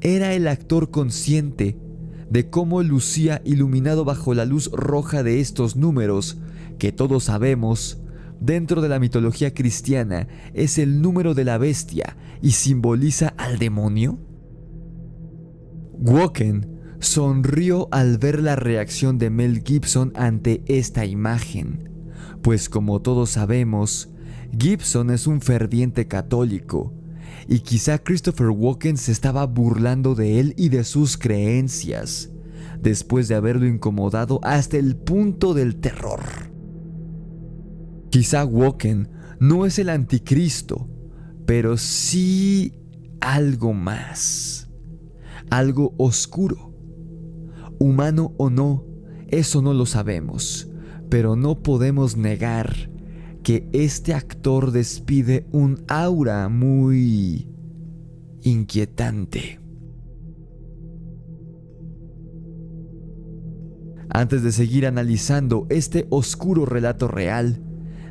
Era el actor consciente de cómo lucía iluminado bajo la luz roja de estos números, que todos sabemos, dentro de la mitología cristiana, es el número de la bestia y simboliza al demonio. Walken sonrió al ver la reacción de Mel Gibson ante esta imagen, pues como todos sabemos, Gibson es un ferviente católico, y quizá Christopher Walken se estaba burlando de él y de sus creencias, después de haberlo incomodado hasta el punto del terror. Quizá Walken no es el anticristo, pero sí algo más, algo oscuro. Humano o no, eso no lo sabemos, pero no podemos negar que este actor despide un aura muy inquietante. Antes de seguir analizando este oscuro relato real,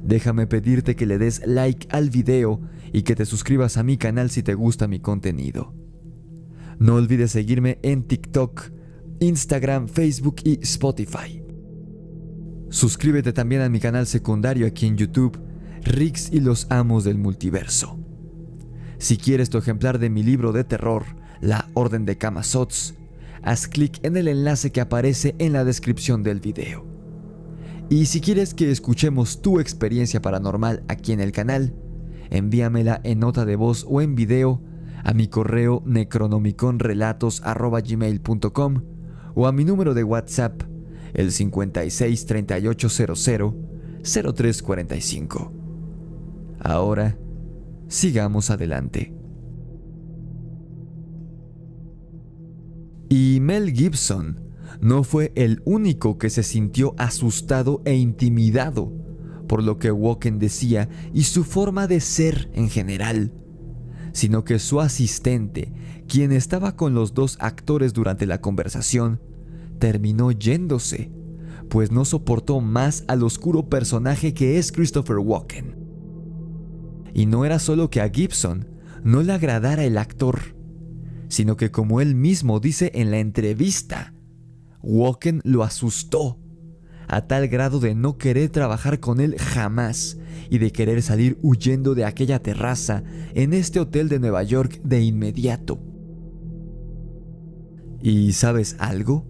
déjame pedirte que le des like al video y que te suscribas a mi canal si te gusta mi contenido. No olvides seguirme en TikTok, Instagram, Facebook y Spotify. Suscríbete también a mi canal secundario aquí en YouTube, Rix y los Amos del Multiverso. Si quieres tu ejemplar de mi libro de terror, La Orden de Camazotz, haz clic en el enlace que aparece en la descripción del video. Y si quieres que escuchemos tu experiencia paranormal aquí en el canal, envíamela en nota de voz o en video a mi correo necronomiconrelatos@gmail.com o a mi número de WhatsApp, el 56 3800 0345. Ahora, sigamos adelante. Y Mel Gibson no fue el único que se sintió asustado e intimidado por lo que Walken decía y su forma de ser en general, sino que su asistente, quien estaba con los dos actores durante la conversación, terminó yéndose, pues no soportó más al oscuro personaje que es Christopher Walken. Y no era solo que a Gibson no le agradara el actor, sino que, como él mismo dice en la entrevista, Walken lo asustó a tal grado de no querer trabajar con él jamás y de querer salir huyendo de aquella terraza en este hotel de Nueva York de inmediato. ¿Y sabes algo?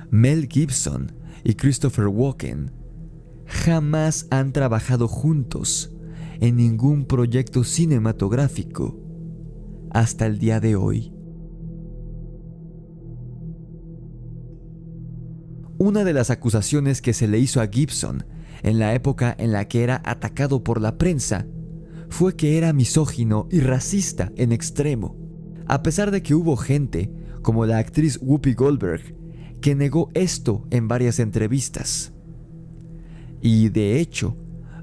Mel Gibson y Christopher Walken jamás han trabajado juntos en ningún proyecto cinematográfico hasta el día de hoy. Una de las acusaciones que se le hizo a Gibson en la época en la que era atacado por la prensa fue que era misógino y racista en extremo, a pesar de que hubo gente, como la actriz Whoopi Goldberg, que negó esto en varias entrevistas. Y de hecho,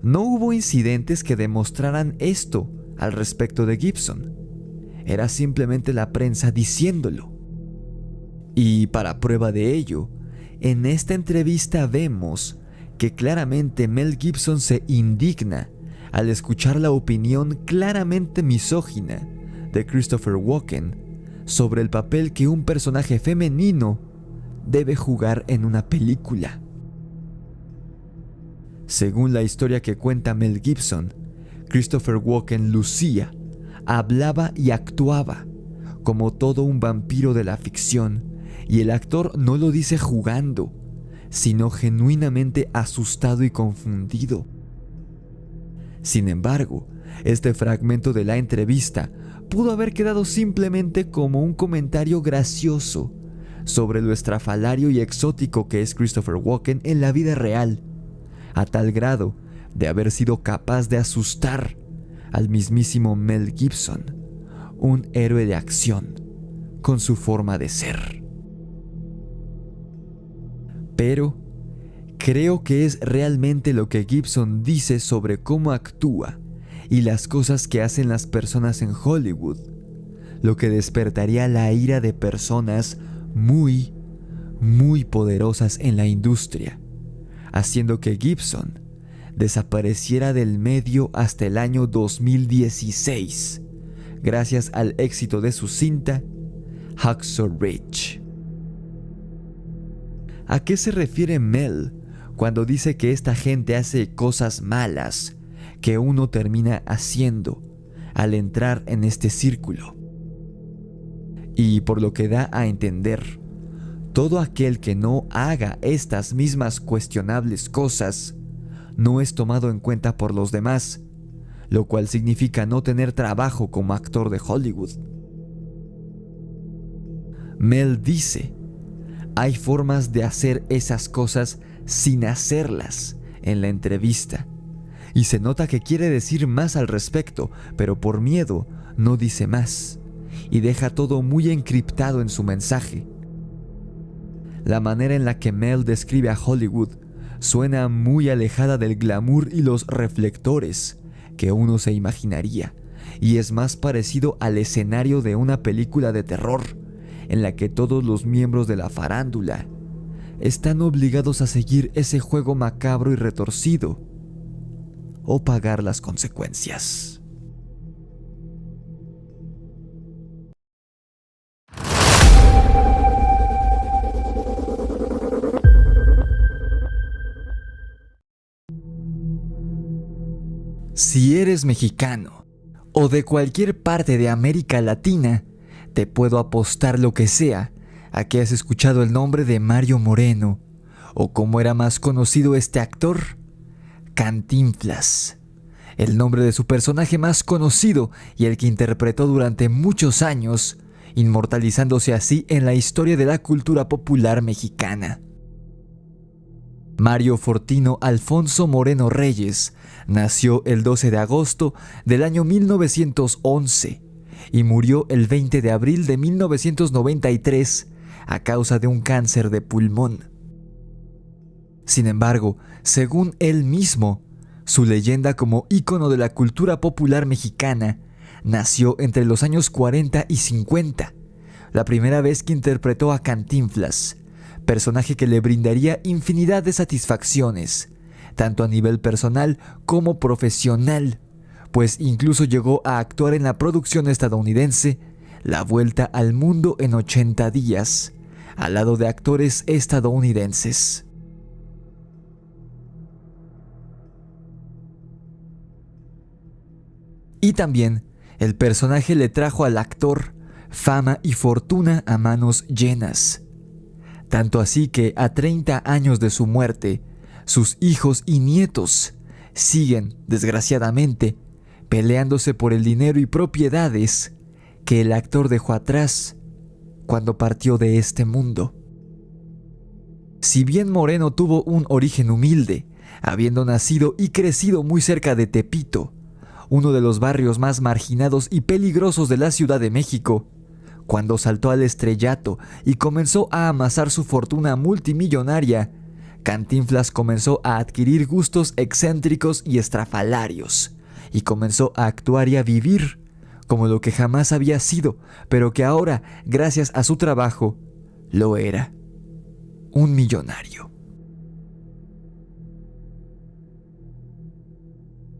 no hubo incidentes que demostraran esto al respecto de Gibson. Era simplemente la prensa diciéndolo. Y para prueba de ello, en esta entrevista vemos que claramente Mel Gibson se indigna al escuchar la opinión claramente misógina de Christopher Walken sobre el papel que un personaje femenino debe jugar en una película. Según la historia que cuenta Mel Gibson, Christopher Walken lucía, hablaba y actuaba como todo un vampiro de la ficción, y el actor no lo dice jugando, sino genuinamente asustado y confundido. Sin embargo, este fragmento de la entrevista pudo haber quedado simplemente como un comentario gracioso sobre lo estrafalario y exótico que es Christopher Walken en la vida real, a tal grado de haber sido capaz de asustar al mismísimo Mel Gibson, un héroe de acción, con su forma de ser. Pero creo que es realmente lo que Gibson dice sobre cómo actúa y las cosas que hacen las personas en Hollywood, lo que despertaría la ira de personas muy poderosas en la industria, haciendo que Gibson desapareciera del medio hasta el año 2016, gracias al éxito de su cinta Hacksaw Ridge. ¿A qué se refiere Mel cuando dice que esta gente hace cosas malas que uno termina haciendo al entrar en este círculo? Y por lo que da a entender, todo aquel que no haga estas mismas cuestionables cosas no es tomado en cuenta por los demás, lo cual significa no tener trabajo como actor de Hollywood. Mel dice: hay formas de hacer esas cosas sin hacerlas en la entrevista, y se nota que quiere decir más al respecto, pero por miedo no dice más, y deja todo muy encriptado en su mensaje. La manera en la que Mel describe a Hollywood suena muy alejada del glamour y los reflectores que uno se imaginaría, y es más parecido al escenario de una película de terror, en la que todos los miembros de la farándula están obligados a seguir ese juego macabro y retorcido o pagar las consecuencias. Si eres mexicano o de cualquier parte de América Latina, te puedo apostar lo que sea a que has escuchado el nombre de Mario Moreno, o como era más conocido este actor, Cantinflas, el nombre de su personaje más conocido y el que interpretó durante muchos años, inmortalizándose así en la historia de la cultura popular mexicana. Mario Fortino Alfonso Moreno Reyes nació el 12 de agosto del año 1911 y murió el 20 de abril de 1993 a causa de un cáncer de pulmón. Sin embargo, según él mismo, su leyenda como ícono de la cultura popular mexicana nació entre los años 40 y 50, la primera vez que interpretó a Cantinflas, personaje que le brindaría infinidad de satisfacciones, tanto a nivel personal como profesional, pues incluso llegó a actuar en la producción estadounidense La Vuelta al Mundo en 80 días, al lado de actores estadounidenses. Y también, el personaje le trajo al actor fama y fortuna a manos llenas. Tanto así que a 30 años de su muerte, sus hijos y nietos siguen, desgraciadamente, peleándose por el dinero y propiedades que el actor dejó atrás cuando partió de este mundo. Si bien Moreno tuvo un origen humilde, habiendo nacido y crecido muy cerca de Tepito, uno de los barrios más marginados y peligrosos de la Ciudad de México, cuando saltó al estrellato y comenzó a amasar su fortuna multimillonaria, Cantinflas comenzó a adquirir gustos excéntricos y estrafalarios, y comenzó a actuar y a vivir como lo que jamás había sido, pero que ahora, gracias a su trabajo, lo era: un millonario.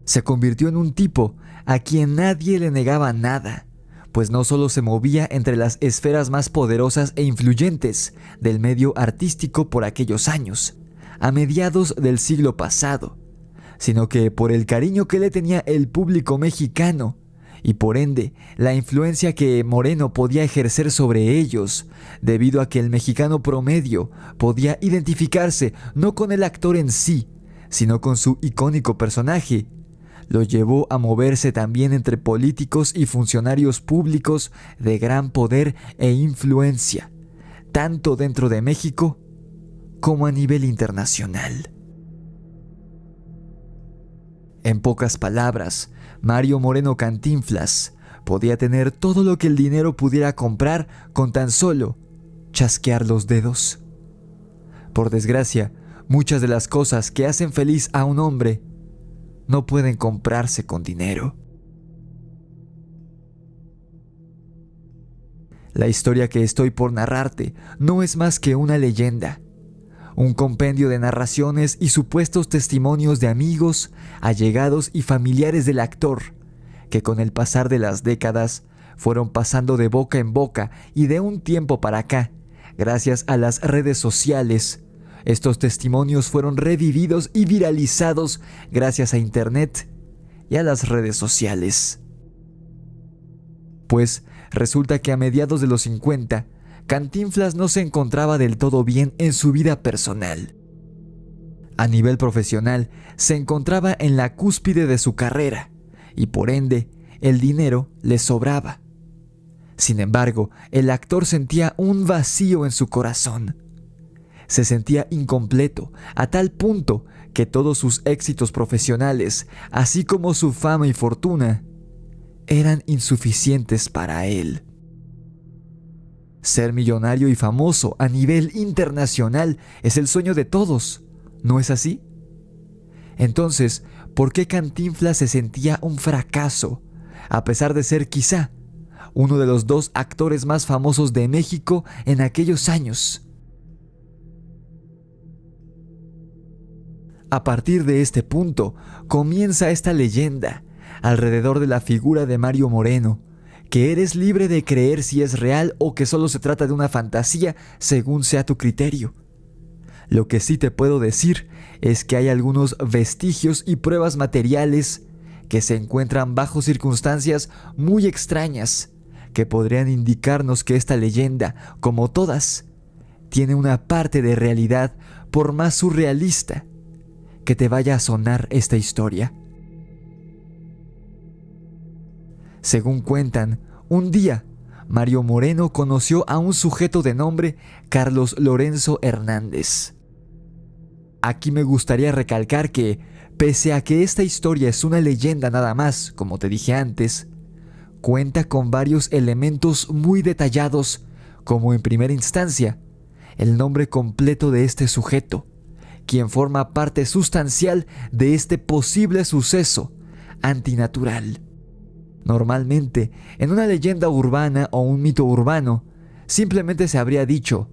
Se convirtió en un tipo a quien nadie le negaba nada, pues no solo se movía entre las esferas más poderosas e influyentes del medio artístico por aquellos años, a mediados del siglo pasado, sino que por el cariño que le tenía el público mexicano y por ende la influencia que Moreno podía ejercer sobre ellos, debido a que el mexicano promedio podía identificarse no con el actor en sí, sino con su icónico personaje, lo llevó a moverse también entre políticos y funcionarios públicos de gran poder e influencia, tanto dentro de México como a nivel internacional. En pocas palabras, Mario Moreno Cantinflas podía tener todo lo que el dinero pudiera comprar con tan solo chasquear los dedos. Por desgracia, muchas de las cosas que hacen feliz a un hombre no pueden comprarse con dinero. La historia que estoy por narrarte no es más que una leyenda, un compendio de narraciones y supuestos testimonios de amigos, allegados y familiares del actor, que con el pasar de las décadas fueron pasando de boca en boca, y de un tiempo para acá, gracias a las redes sociales, estos testimonios fueron revividos y viralizados gracias a Internet y a las redes sociales. Pues resulta que a mediados de los 50, Cantinflas no se encontraba del todo bien en su vida personal. A nivel profesional, se encontraba en la cúspide de su carrera y por ende, el dinero le sobraba. Sin embargo, el actor sentía un vacío en su corazón. Se sentía incompleto a tal punto que todos sus éxitos profesionales, así como su fama y fortuna, eran insuficientes para él. Ser millonario y famoso a nivel internacional es el sueño de todos, ¿no es así? Entonces, ¿por qué Cantinflas se sentía un fracaso, a pesar de ser quizá uno de los 2 actores más famosos de México en aquellos años? A partir de este punto, comienza esta leyenda alrededor de la figura de Mario Moreno, que eres libre de creer si es real o que solo se trata de una fantasía según sea tu criterio. Lo que sí te puedo decir es que hay algunos vestigios y pruebas materiales que se encuentran bajo circunstancias muy extrañas que podrían indicarnos que esta leyenda, como todas, tiene una parte de realidad por más surrealista que te vaya a sonar esta historia. Según cuentan, un día Mario Moreno conoció a un sujeto de nombre Carlos Lorenzo Hernández. Aquí me gustaría recalcar que, pese a que esta historia es una leyenda nada más, como te dije antes, cuenta con varios elementos muy detallados, como en primera instancia, el nombre completo de este sujeto, quien forma parte sustancial de este posible suceso antinatural. Normalmente, en una leyenda urbana o un mito urbano, simplemente se habría dicho: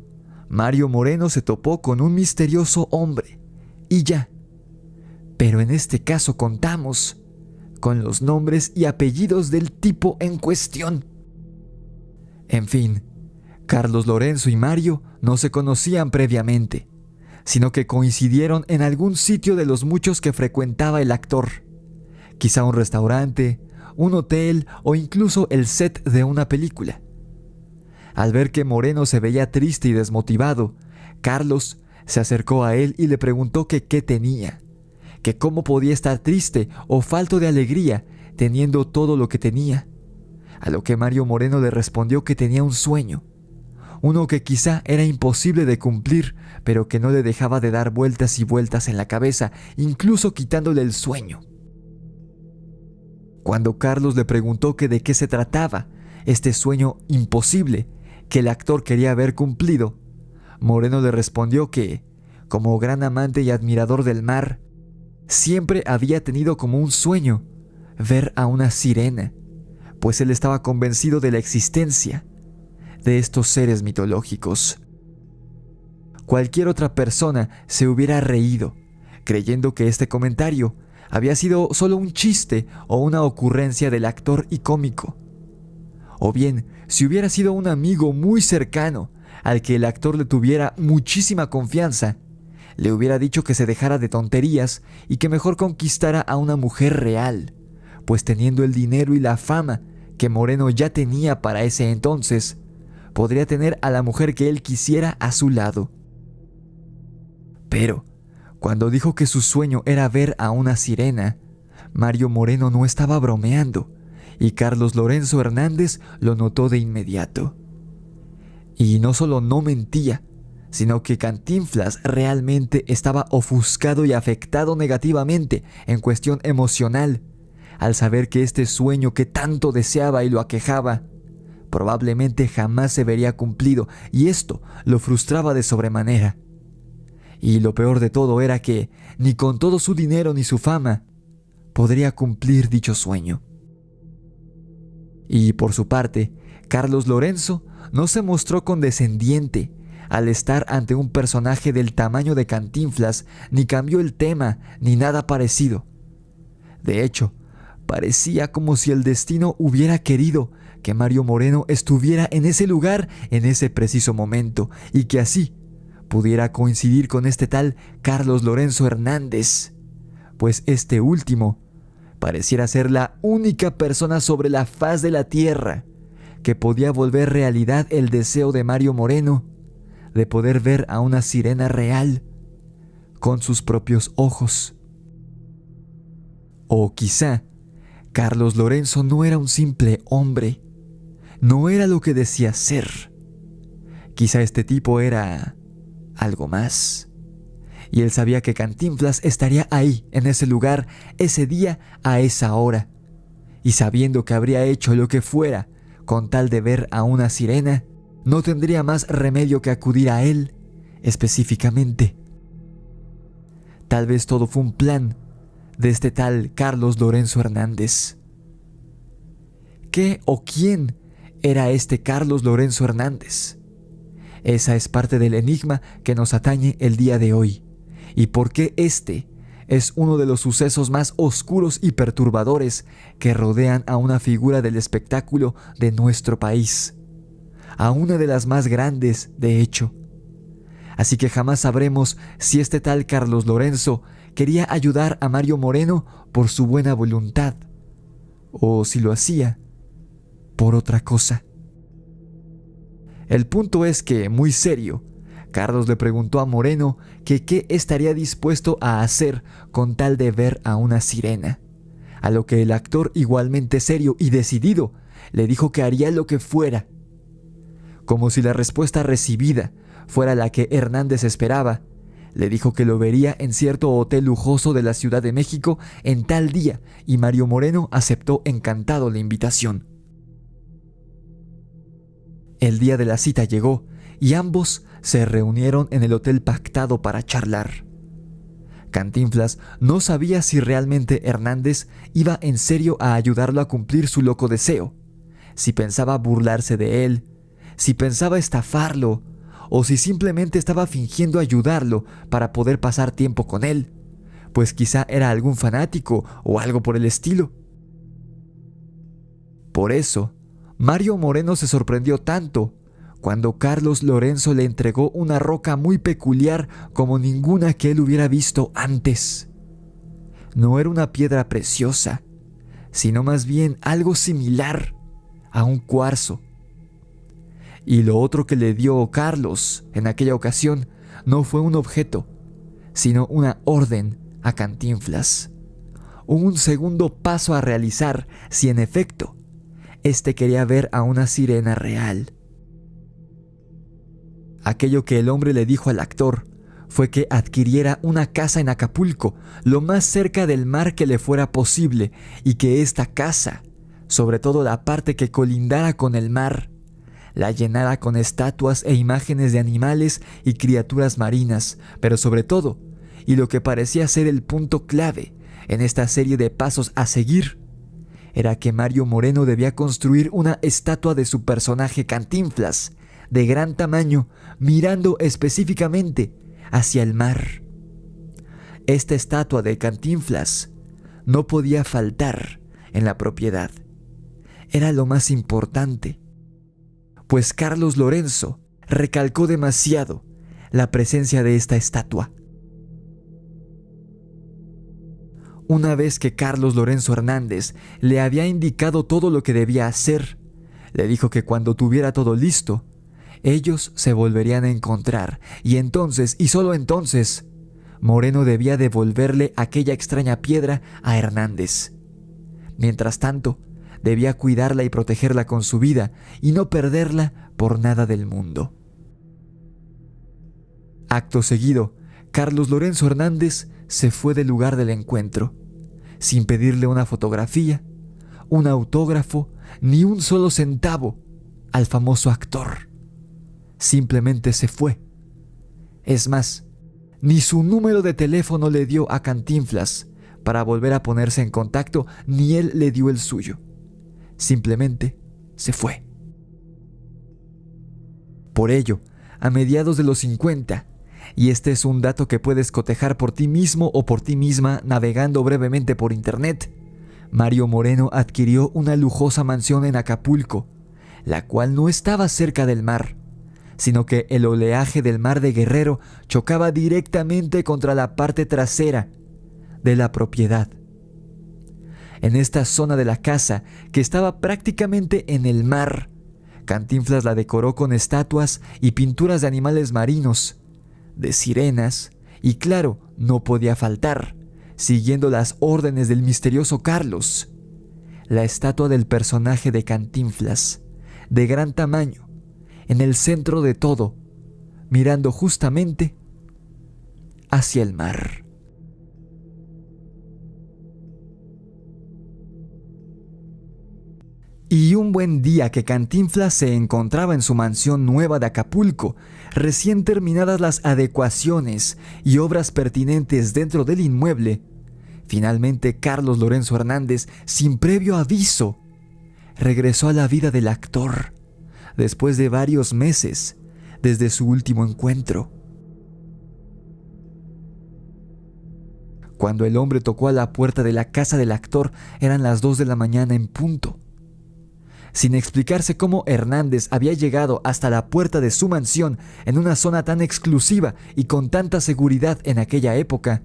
Mario Moreno se topó con un misterioso hombre, y ya. Pero en este caso contamos con los nombres y apellidos del tipo en cuestión. En fin, Carlos Lorenzo y Mario no se conocían previamente, sino que coincidieron en algún sitio de los muchos que frecuentaba el actor. Quizá un restaurante, un hotel o incluso el set de una película. Al ver que Moreno se veía triste y desmotivado, Carlos se acercó a él y le preguntó que qué tenía, que cómo podía estar triste o falto de alegría teniendo todo lo que tenía. A lo que Mario Moreno le respondió que tenía un sueño, uno que quizá era imposible de cumplir, pero que no le dejaba de dar vueltas y vueltas en la cabeza, incluso quitándole el sueño. Cuando Carlos le preguntó que de qué se trataba este sueño imposible que el actor quería haber cumplido, Moreno le respondió que, como gran amante y admirador del mar, siempre había tenido como un sueño ver a una sirena, pues él estaba convencido de la existencia de estos seres mitológicos. Cualquier otra persona se hubiera reído, creyendo que este comentario había sido solo un chiste o una ocurrencia del actor y cómico. O bien, si hubiera sido un amigo muy cercano al que el actor le tuviera muchísima confianza, le hubiera dicho que se dejara de tonterías y que mejor conquistara a una mujer real, pues teniendo el dinero y la fama que Moreno ya tenía para ese entonces, podría tener a la mujer que él quisiera a su lado. Pero, cuando dijo que su sueño era ver a una sirena, Mario Moreno no estaba bromeando, y Carlos Lorenzo Hernández lo notó de inmediato. Y no solo no mentía, sino que Cantinflas realmente estaba ofuscado y afectado negativamente en cuestión emocional, al saber que este sueño que tanto deseaba y lo aquejaba, probablemente jamás se vería cumplido, y esto lo frustraba de sobremanera. Y lo peor de todo era que, ni con todo su dinero ni su fama, podría cumplir dicho sueño. Y por su parte, Carlos Lorenzo no se mostró condescendiente al estar ante un personaje del tamaño de Cantinflas, ni cambió el tema, ni nada parecido. De hecho, parecía como si el destino hubiera querido que Mario Moreno estuviera en ese lugar en ese preciso momento, y que así pudiera coincidir con este tal Carlos Lorenzo Hernández, pues este último pareciera ser la única persona sobre la faz de la tierra que podía volver realidad el deseo de Mario Moreno de poder ver a una sirena real con sus propios ojos. O quizá Carlos Lorenzo no era un simple hombre, no era lo que decía ser. Quizá este tipo era algo más. Y él sabía que Cantinflas estaría ahí, en ese lugar, ese día, a esa hora. Y sabiendo que habría hecho lo que fuera con tal de ver a una sirena, no tendría más remedio que acudir a él específicamente. Tal vez todo fue un plan de este tal Carlos Lorenzo Hernández. ¿Qué o quién era este Carlos Lorenzo Hernández? Esa es parte del enigma que nos atañe el día de hoy. ¿Y por qué este es uno de los sucesos más oscuros y perturbadores que rodean a una figura del espectáculo de nuestro país, a una de las más grandes, de hecho. Así que jamás sabremos si este tal Carlos Lorenzo quería ayudar a Mario Moreno por su buena voluntad, o si lo hacía por otra cosa. El punto es que, muy serio, Carlos le preguntó a Moreno que qué estaría dispuesto a hacer con tal de ver a una sirena, a lo que el actor, igualmente serio y decidido, le dijo que haría lo que fuera. Como si la respuesta recibida fuera la que Hernández esperaba, le dijo que lo vería en cierto hotel lujoso de la Ciudad de México en tal día, y Mario Moreno aceptó encantado la invitación. El día de la cita llegó y ambos se reunieron en el hotel pactado para charlar. Cantinflas no sabía si realmente Hernández iba en serio a ayudarlo a cumplir su loco deseo, si pensaba burlarse de él, si pensaba estafarlo, o si simplemente estaba fingiendo ayudarlo para poder pasar tiempo con él, pues quizá era algún fanático o algo por el estilo. Por eso, Mario Moreno se sorprendió tanto cuando Carlos Lorenzo le entregó una roca muy peculiar como ninguna que él hubiera visto antes. No era una piedra preciosa, sino más bien algo similar a un cuarzo. Y lo otro que le dio Carlos en aquella ocasión no fue un objeto, sino una orden a Cantinflas. Un segundo paso a realizar si en efecto este quería ver a una sirena real. Aquello que el hombre le dijo al actor fue que adquiriera una casa en Acapulco, lo más cerca del mar que le fuera posible, y que esta casa, sobre todo la parte que colindara con el mar, la llenara con estatuas e imágenes de animales y criaturas marinas, pero sobre todo, y lo que parecía ser el punto clave en esta serie de pasos a seguir, era que Mario Moreno debía construir una estatua de su personaje Cantinflas, de gran tamaño, mirando específicamente hacia el mar. Esta estatua de Cantinflas no podía faltar en la propiedad. Era lo más importante, pues Carlos Lorenzo recalcó demasiado la presencia de esta estatua. Una vez que Carlos Lorenzo Hernández le había indicado todo lo que debía hacer, le dijo que cuando tuviera todo listo, ellos se volverían a encontrar, y entonces, y solo entonces, Moreno debía devolverle aquella extraña piedra a Hernández. Mientras tanto, debía cuidarla y protegerla con su vida, y no perderla por nada del mundo. Acto seguido, Carlos Lorenzo Hernández se fue del lugar del encuentro, sin pedirle una fotografía, un autógrafo, ni un solo centavo al famoso actor. Simplemente se fue. Es más, ni su número de teléfono le dio a Cantinflas para volver a ponerse en contacto, ni él le dio el suyo. Simplemente se fue. Por ello, a mediados de los 50, y este es un dato que puedes cotejar por ti mismo o por ti misma navegando brevemente por internet, Mario Moreno adquirió una lujosa mansión en Acapulco, la cual no estaba cerca del mar, sino que el oleaje del mar de Guerrero chocaba directamente contra la parte trasera de la propiedad. En esta zona de la casa, que estaba prácticamente en el mar, Cantinflas la decoró con estatuas y pinturas de animales marinos, de sirenas, y claro, no podía faltar, siguiendo las órdenes del misterioso Carlos, la estatua del personaje de Cantinflas, de gran tamaño, en el centro de todo, mirando justamente hacia el mar. Y un buen día que Cantinflas se encontraba en su mansión nueva de Acapulco, recién terminadas las adecuaciones y obras pertinentes dentro del inmueble, finalmente Carlos Lorenzo Hernández, sin previo aviso, regresó a la vida del actor, después de varios meses desde su último encuentro. Cuando el hombre tocó a la puerta de la casa del actor, eran las 2 de la mañana en punto. Sin explicarse cómo Hernández había llegado hasta la puerta de su mansión en una zona tan exclusiva y con tanta seguridad en aquella época,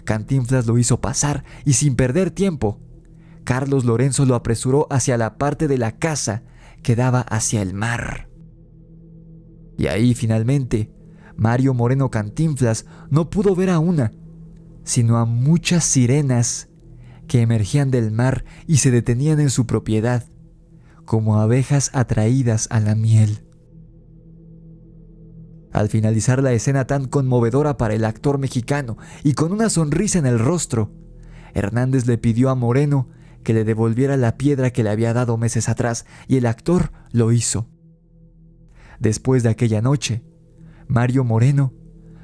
Cantinflas lo hizo pasar y sin perder tiempo, Carlos Lorenzo lo apresuró hacia la parte de la casa que daba hacia el mar. Y ahí finalmente, Mario Moreno Cantinflas no pudo ver a una, sino a muchas sirenas que emergían del mar y se detenían en su propiedad, como abejas atraídas a la miel. Al finalizar la escena tan conmovedora para el actor mexicano y con una sonrisa en el rostro, Hernández le pidió a Moreno que le devolviera la piedra que le había dado meses atrás, y el actor lo hizo. Después de aquella noche, Mario Moreno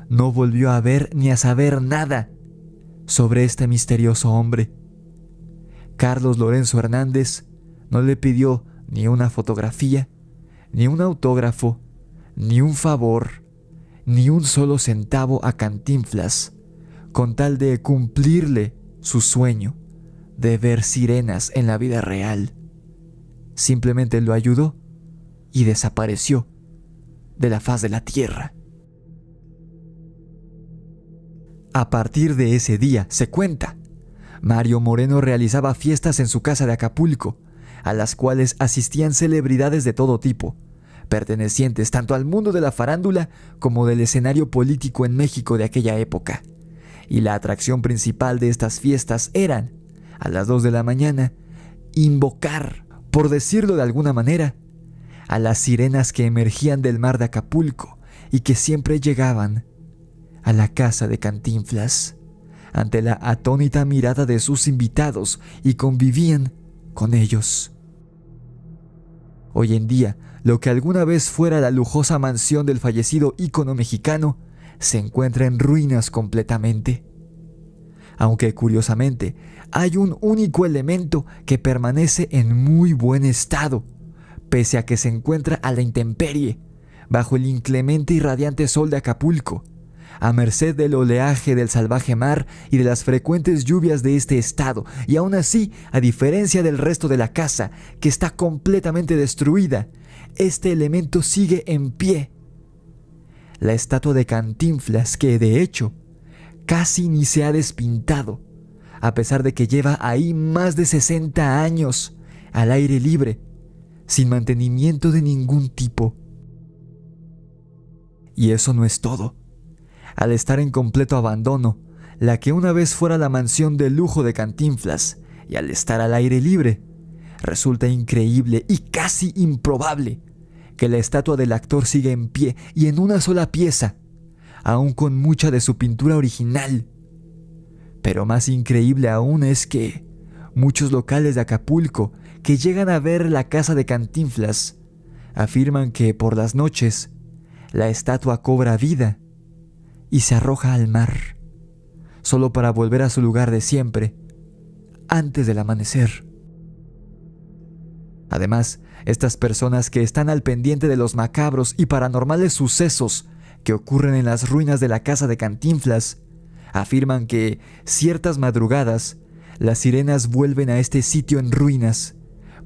no volvió a ver ni a saber nada sobre este misterioso hombre. Carlos Lorenzo Hernández no le pidió ni una fotografía, ni un autógrafo, ni un favor, ni un solo centavo a Cantinflas, con tal de cumplirle su sueño de ver sirenas en la vida real. Simplemente lo ayudó y desapareció de la faz de la tierra. A partir de ese día, se cuenta, Mario Moreno realizaba fiestas en su casa de Acapulco, a las cuales asistían celebridades de todo tipo, pertenecientes tanto al mundo de la farándula como del escenario político en México de aquella época. Y la atracción principal de estas fiestas eran, a las 2 de la mañana, invocar, por decirlo de alguna manera, a las sirenas que emergían del mar de Acapulco y que siempre llegaban a la casa de Cantinflas, ante la atónita mirada de sus invitados, y convivían con ellos. Hoy en día, lo que alguna vez fuera la lujosa mansión del fallecido ícono mexicano se encuentra en ruinas completamente. Aunque curiosamente, hay un único elemento que permanece en muy buen estado, pese a que se encuentra a la intemperie, bajo el inclemente y radiante sol de Acapulco, a merced del oleaje del salvaje mar y de las frecuentes lluvias de este estado, y aún así, a diferencia del resto de la casa, que está completamente destruida, este elemento sigue en pie. La estatua de Cantinflas, que de hecho casi ni se ha despintado, a pesar de que lleva ahí más de 60 años al aire libre, sin mantenimiento de ningún tipo. Y eso no es todo. Al estar en completo abandono, la que una vez fuera la mansión de lujo de Cantinflas, y al estar al aire libre, resulta increíble y casi improbable que la estatua del actor siga en pie y en una sola pieza, aún con mucha de su pintura original. Pero más increíble aún es que muchos locales de Acapulco que llegan a ver la casa de Cantinflas afirman que por las noches la estatua cobra vida y se arroja al mar, solo para volver a su lugar de siempre, antes del amanecer. Además, estas personas que están al pendiente de los macabros y paranormales sucesos que ocurren en las ruinas de la casa de Cantinflas, afirman que ciertas madrugadas las sirenas vuelven a este sitio en ruinas,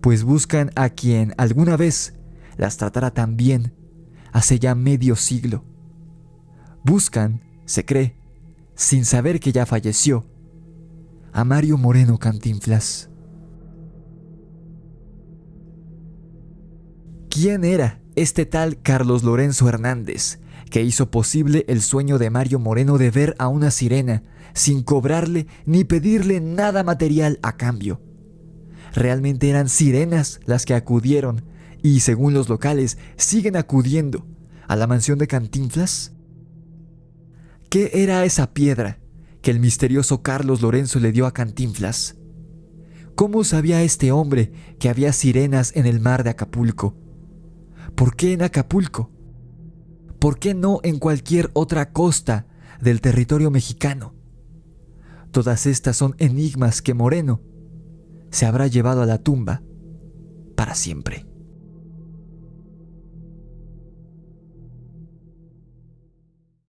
pues buscan a quien alguna vez las tratara tan bien hace ya medio siglo. Buscan, se cree, sin saber que ya falleció, a Mario Moreno Cantinflas. ¿Quién era este tal Carlos Lorenzo Hernández, que hizo posible el sueño de Mario Moreno de ver a una sirena sin cobrarle ni pedirle nada material a cambio? Realmente eran sirenas las que acudieron, y según los locales, siguen acudiendo a la mansión de Cantinflas. ¿Qué era esa piedra que el misterioso Carlos Lorenzo le dio a Cantinflas? ¿Cómo sabía este hombre que había sirenas en el mar de Acapulco? ¿Por qué en Acapulco? ¿Por qué no en cualquier otra costa del territorio mexicano? Todas estas son enigmas que Moreno se habrá llevado a la tumba para siempre.